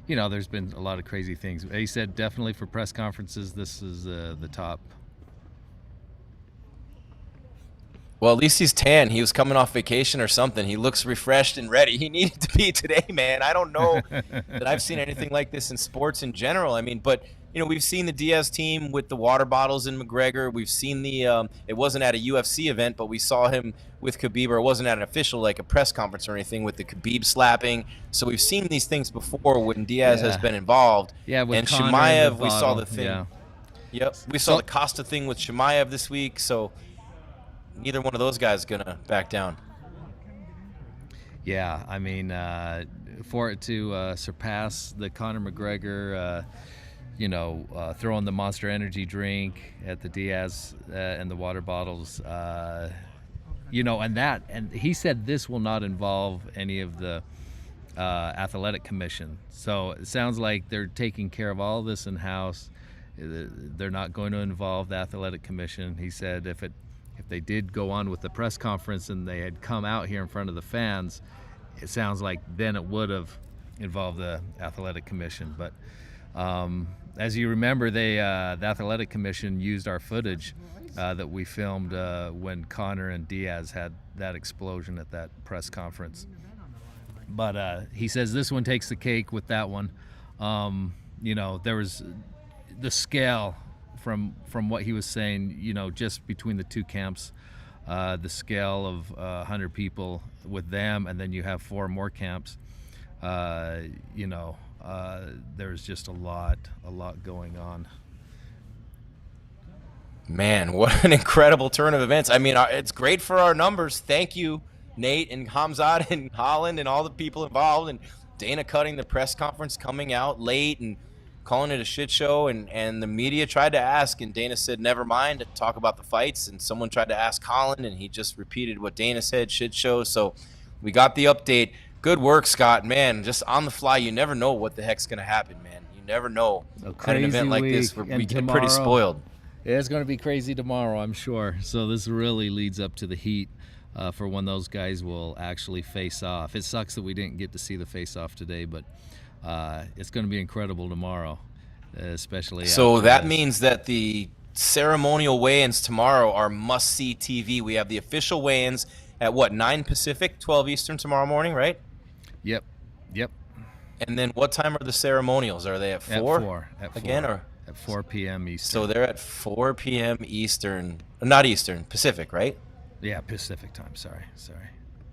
S3: there's been a lot of crazy things. He said definitely for press conferences, this is the top.
S1: Well, at least he's tan. He was coming off vacation or something. He looks refreshed and ready. He needed to be today, man. I don't know that I've seen anything like this in sports in general. I mean, but we've seen the Diaz team with the water bottles in McGregor. We've seen the it wasn't at a UFC event, but we saw him with Khabib, or it wasn't at an official, like a press conference or anything, with the Khabib slapping. So we've seen these things before when Diaz has been involved.
S3: Yeah, with
S1: and
S3: Conor
S1: Chimaev,
S3: the
S1: we saw
S3: bottle.
S1: the thing.
S3: Yeah.
S1: Yep, we saw the Costa thing with Chimaev this week. So neither one of those guys is gonna back down.
S3: Yeah, I mean, for it to surpass the Conor McGregor, throwing the Monster Energy drink at the Diaz and the water bottles, and he said this will not involve any of the athletic commission. So it sounds like they're taking care of all this in house. They're not going to involve the athletic commission. He said if they did go on with the press conference and they had come out here in front of the fans, it sounds like then it would have involved the athletic commission. But as you remember, the athletic commission used our footage that we filmed when Conor and Diaz had that explosion at that press conference. But he says this one takes the cake with that one. There was the scale from what he was saying, just between the two camps, the scale of 100 people with them, and then you have 4 more camps. There's just a lot going on.
S1: Man, what an incredible turn of events. I mean, it's great for our numbers. Thank you, Nate and Khamzat and Holland and all the people involved, and Dana cutting the press conference, coming out late and calling it a shit show, and the media tried to ask, and Dana said never mind, to talk about the fights, and someone tried to ask Holland, and he just repeated what Dana said, shit show. So we got the update. Good work, Scott. Man, just on the fly, you never know what the heck's going to happen, man. You never know at an event like this where we get pretty spoiled.
S3: Yeah, it's going to be crazy tomorrow, I'm sure. So this really leads up to the heat for when those guys will actually face off. It sucks that we didn't get to see the face-off today, but it's going to be incredible tomorrow, especially.
S1: So that means that the ceremonial weigh-ins tomorrow are must-see TV. We have the official weigh-ins at 9 Pacific, 12 Eastern tomorrow morning, right?
S3: Yep.
S1: And then what time are the ceremonials? Are they at 4?
S3: At 4.
S1: Again, or
S3: at 4 p.m. Eastern.
S1: So they're at 4 p.m. Eastern, not Eastern, Pacific, right?
S3: Yeah, Pacific time. Sorry.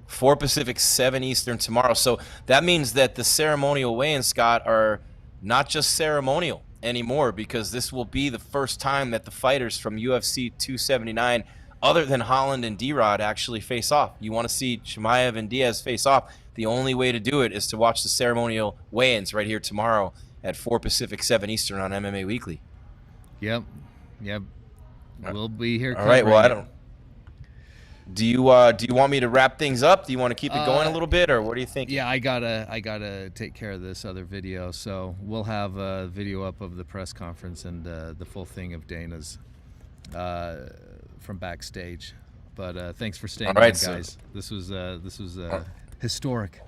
S1: 4 Pacific, 7 Eastern tomorrow. So that means that the ceremonial weigh-ins, Scott, are not just ceremonial anymore, because this will be the first time that the fighters from UFC 279, other than Holland and D-Rod, actually face off. You want to see Chimaev and Diaz face off, the only way to do it is to watch the ceremonial weigh-ins right here tomorrow at 4 Pacific, 7 Eastern on MMA Weekly.
S3: Yep. We'll be here.
S1: All right, well, I don't... Do you want me to wrap things up? Do you want to keep it going a little bit, or what do you think?
S3: Yeah, I gotta take care of this other video, so we'll have a video up of the press conference and the full thing of Dana's from backstage. But thanks for staying,
S1: right,
S3: guys. This was historic.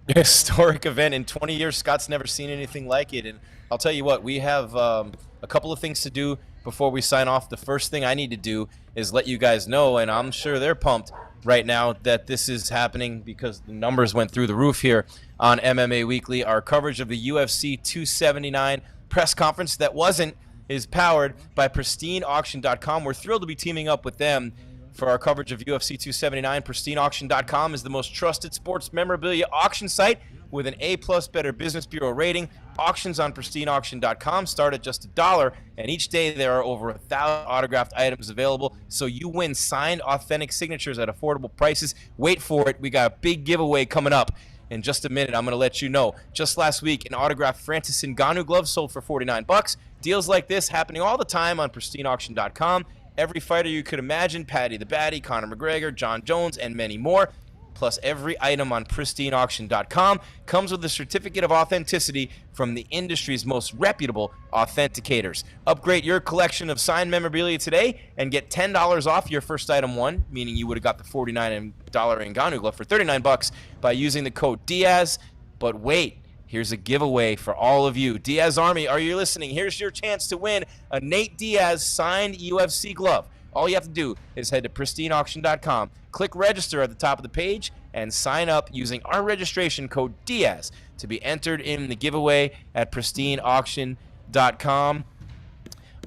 S1: Historic event in 20 years. Scott's never seen anything like it, and I'll tell you what, we have a couple of things to do before we sign off, the first thing I need to do is let you guys know, and I'm sure they're pumped right now that this is happening because the numbers went through the roof here on MMA Weekly. Our coverage of the UFC 279 press conference that wasn't is powered by PristineAuction.com. We're thrilled to be teaming up with them for our coverage of UFC 279. PristineAuction.com is the most trusted sports memorabilia auction site with an A+ Better Business Bureau rating. Auctions on PristineAuction.com start at just $1, and each day there are over 1,000 autographed items available, so you win signed, authentic signatures at affordable prices. Wait for it. We got a big giveaway coming up in just a minute. I'm going to let you know. Just last week, an autographed Francis Ngannou glove sold for $49. Deals like this happening all the time on PristineAuction.com. Every fighter you could imagine, Paddy the Baddy, Conor McGregor, John Jones, and many more. Plus every item on PristineAuction.com comes with a certificate of authenticity from the industry's most reputable authenticators. Upgrade your collection of signed memorabilia today and get $10 off your first item one, meaning you would have got the $49 Ngannou glove for $39 by using the code Diaz. But wait, here's a giveaway for all of you. Diaz Army, are you listening? Here's your chance to win a Nate Diaz signed UFC glove. All you have to do is head to PristineAuction.com, click register at the top of the page, and sign up using our registration code Diaz to be entered in the giveaway at PristineAuction.com.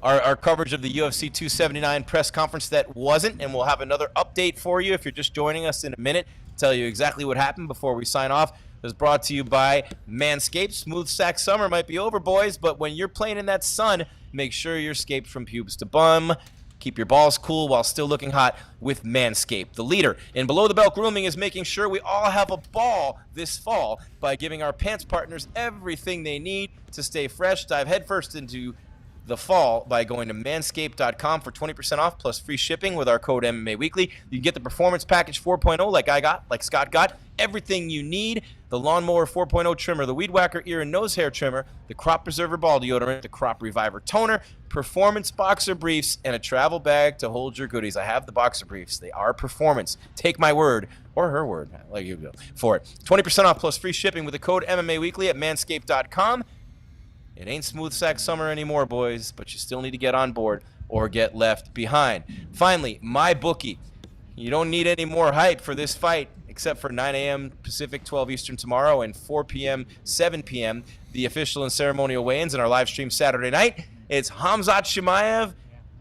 S1: Our coverage of the UFC 279 press conference that wasn't, and we'll have another update for you if you're just joining us in a minute, tell you exactly what happened before we sign off, was brought to you by Manscaped. Smooth sack summer might be over, boys, but when you're playing in that sun, make sure you're scaped from pubes to bum. Keep your balls cool while still looking hot with Manscaped. The leader in below-the-belt grooming is making sure we all have a ball this fall by giving our pants partners everything they need to stay fresh. Dive headfirst into the fall by going to manscaped.com for 20% off plus free shipping with our code MMA Weekly. You can get the Performance Package 4.0 like I got, like Scott got, everything you need, the Lawnmower 4.0 trimmer, the Weed Whacker ear and nose hair trimmer, the Crop Preserver ball deodorant, the Crop Reviver toner, Performance boxer briefs, and a travel bag to hold your goodies. I have the boxer briefs. They are performance. Take my word, or her word, like you go, for it. 20% off plus free shipping with the code MMA Weekly at manscaped.com. It ain't smooth sack summer anymore, boys, but you still need to get on board or get left behind. Finally, MyBookie. You don't need any more hype for this fight except for 9 a.m. Pacific, 12 Eastern tomorrow, and 4 p.m., 7 p.m., the official and ceremonial weigh-ins in our live stream Saturday night. It's Khamzat Chimaev,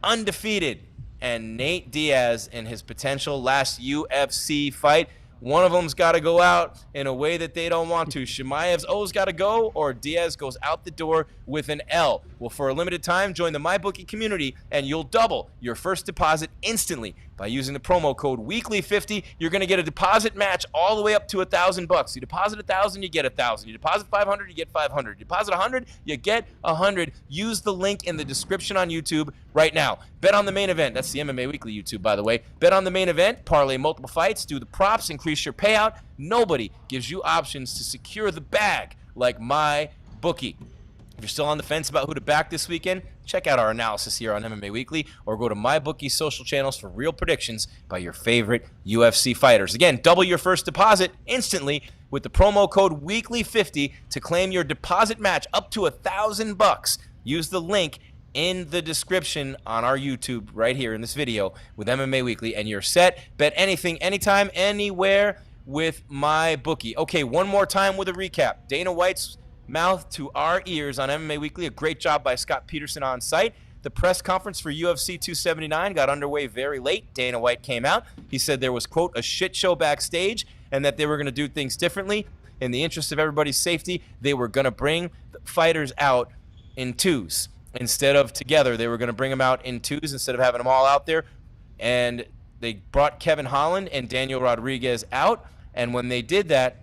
S1: undefeated, and Nate Diaz in his potential last UFC fight. One of them's got to go out in a way that they don't want to. Chimaev's O's got to go, or Diaz goes out the door with an L. Well, for a limited time, join the MyBookie community, and you'll double your first deposit instantly by using the promo code Weekly50. You're going to get a deposit match all the way up to $1,000. You deposit $1,000, you get $1,000. You deposit $500, you get $500. You deposit $100, you get $100. Use the link in the description on YouTube right now. Bet on the main event. That's the MMA Weekly YouTube, by the way. Bet on the main event, parlay multiple fights, do the props, increase your payout. Nobody gives you options to secure the bag like MyBookie. If you're still on the fence about who to back this weekend, check out our analysis here on MMA Weekly or go to MyBookie's social channels for real predictions by your favorite UFC fighters. Again, double your first deposit instantly with the promo code Weekly50 to claim your deposit match up to $1,000. Use the link in the description on our YouTube right here in this video with MMA Weekly, and you're set. Bet anything, anytime, anywhere with MyBookie. Okay, one more time with a recap. Dana White's mouth to our ears on MMA Weekly. A great job by Scott Peterson on site. The press conference for UFC 279 got underway very late. Dana White came out. He said there was, quote, a shit show backstage and that they were going to do things differently. In the interest of everybody's safety, they were going to bring the fighters out in twos instead of together. They were going to bring them out in twos instead of having them all out there. And they brought Kevin Holland and Daniel Rodriguez out. And when they did that,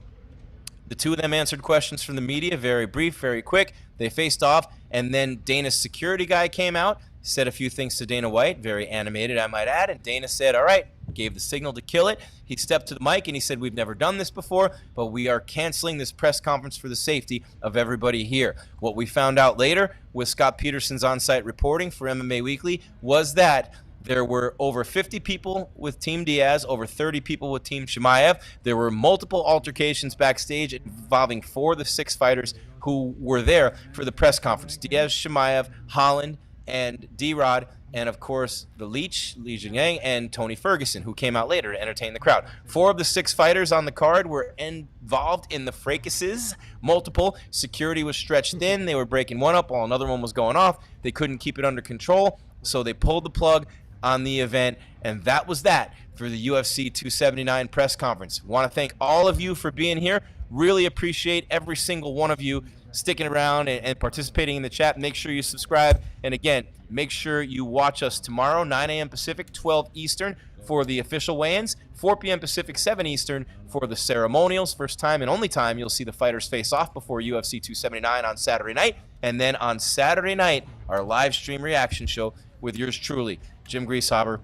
S1: the two of them answered questions from the media, very brief, very quick. They faced off, and then Dana's security guy came out, said a few things to Dana White, very animated, I might add, and Dana said, all right, gave the signal to kill it. He stepped to the mic, and he said, we've never done this before, but we are canceling this press conference for the safety of everybody here. What we found out later with Scott Peterson's on-site reporting for MMA Weekly was that there were over 50 people with Team Diaz, over 30 people with Team Chimaev. There were multiple altercations backstage involving 4 of the 6 fighters who were there for the press conference. Diaz, Chimaev, Holland, and D-Rod, and of course the Leech, Jingliang, and Tony Ferguson, who came out later to entertain the crowd. 4 of the 6 fighters on the card were involved in the fracases. Multiple. Security was stretched thin. They were breaking one up while another one was going off. They couldn't keep it under control, so they pulled the plug on the event, and that was that for the UFC 279 press conference. Want to thank all of you for being here. Really appreciate every single one of you sticking around and participating in the chat. Make sure you subscribe, and again, make sure you watch us tomorrow, 9 a.m. Pacific, 12 Eastern for the official weigh-ins, 4 p.m. Pacific, 7 Eastern for the ceremonials. First time and only time you'll see the fighters face off before UFC 279 on Saturday night, and then on Saturday night, our live stream reaction show with yours truly, Jim Greasehaber,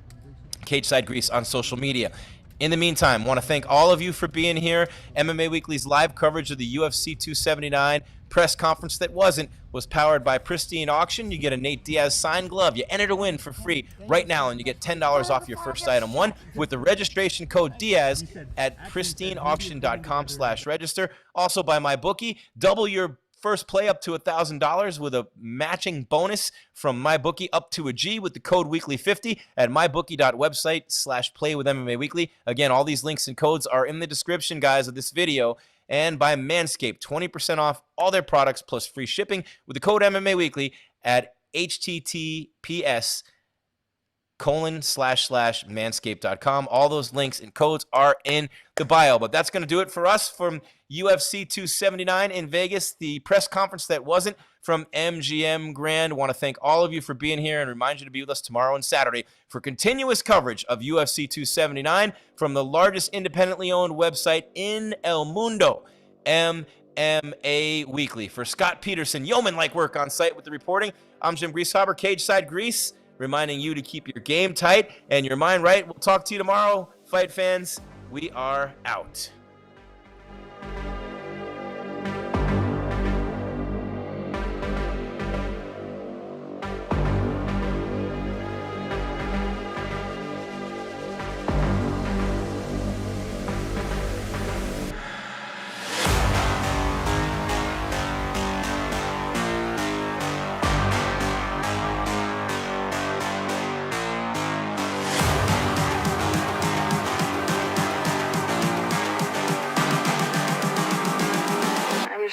S1: Cage Side Grease on social media. In the meantime, want to thank all of you for being here. MMA Weekly's live coverage of the UFC 279 press conference that was powered by Pristine Auction. You get a Nate Diaz signed glove. You enter to win for free right now, and you get $10 off your first item one with the registration code Diaz at pristineauction.com/register. Also by MyBookie, double your first play up to $1,000 with a matching bonus from MyBookie up to a G with the code weekly50 at mybookie.website/playwithMMAweekly. Again, all these links and codes are in the description, guys, of this video. And by Manscaped, 20% off all their products plus free shipping with the code MMAweekly at https://manscaped.com. All those links and codes are in the bio. But that's going to do it for us from UFC 279 in Vegas, the press conference that wasn't from MGM Grand. Want to thank all of you for being here and remind you to be with us tomorrow and Saturday for continuous coverage of UFC 279 from the largest independently owned website in El Mundo, MMA Weekly. For Scott Peterson, yeoman-like work on site with the reporting, I'm Jim Greasehaber, Cage Side Grease, reminding you to keep your game tight and your mind right. We'll talk to you tomorrow, fight fans. We are out.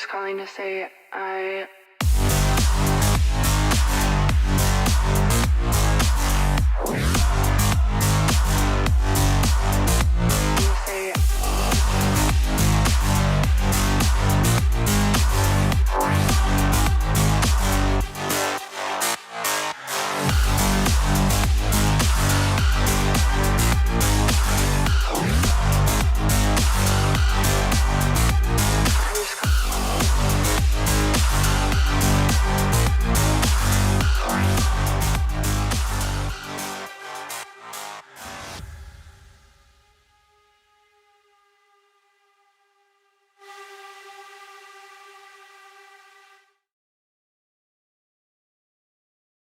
S2: Calling to say I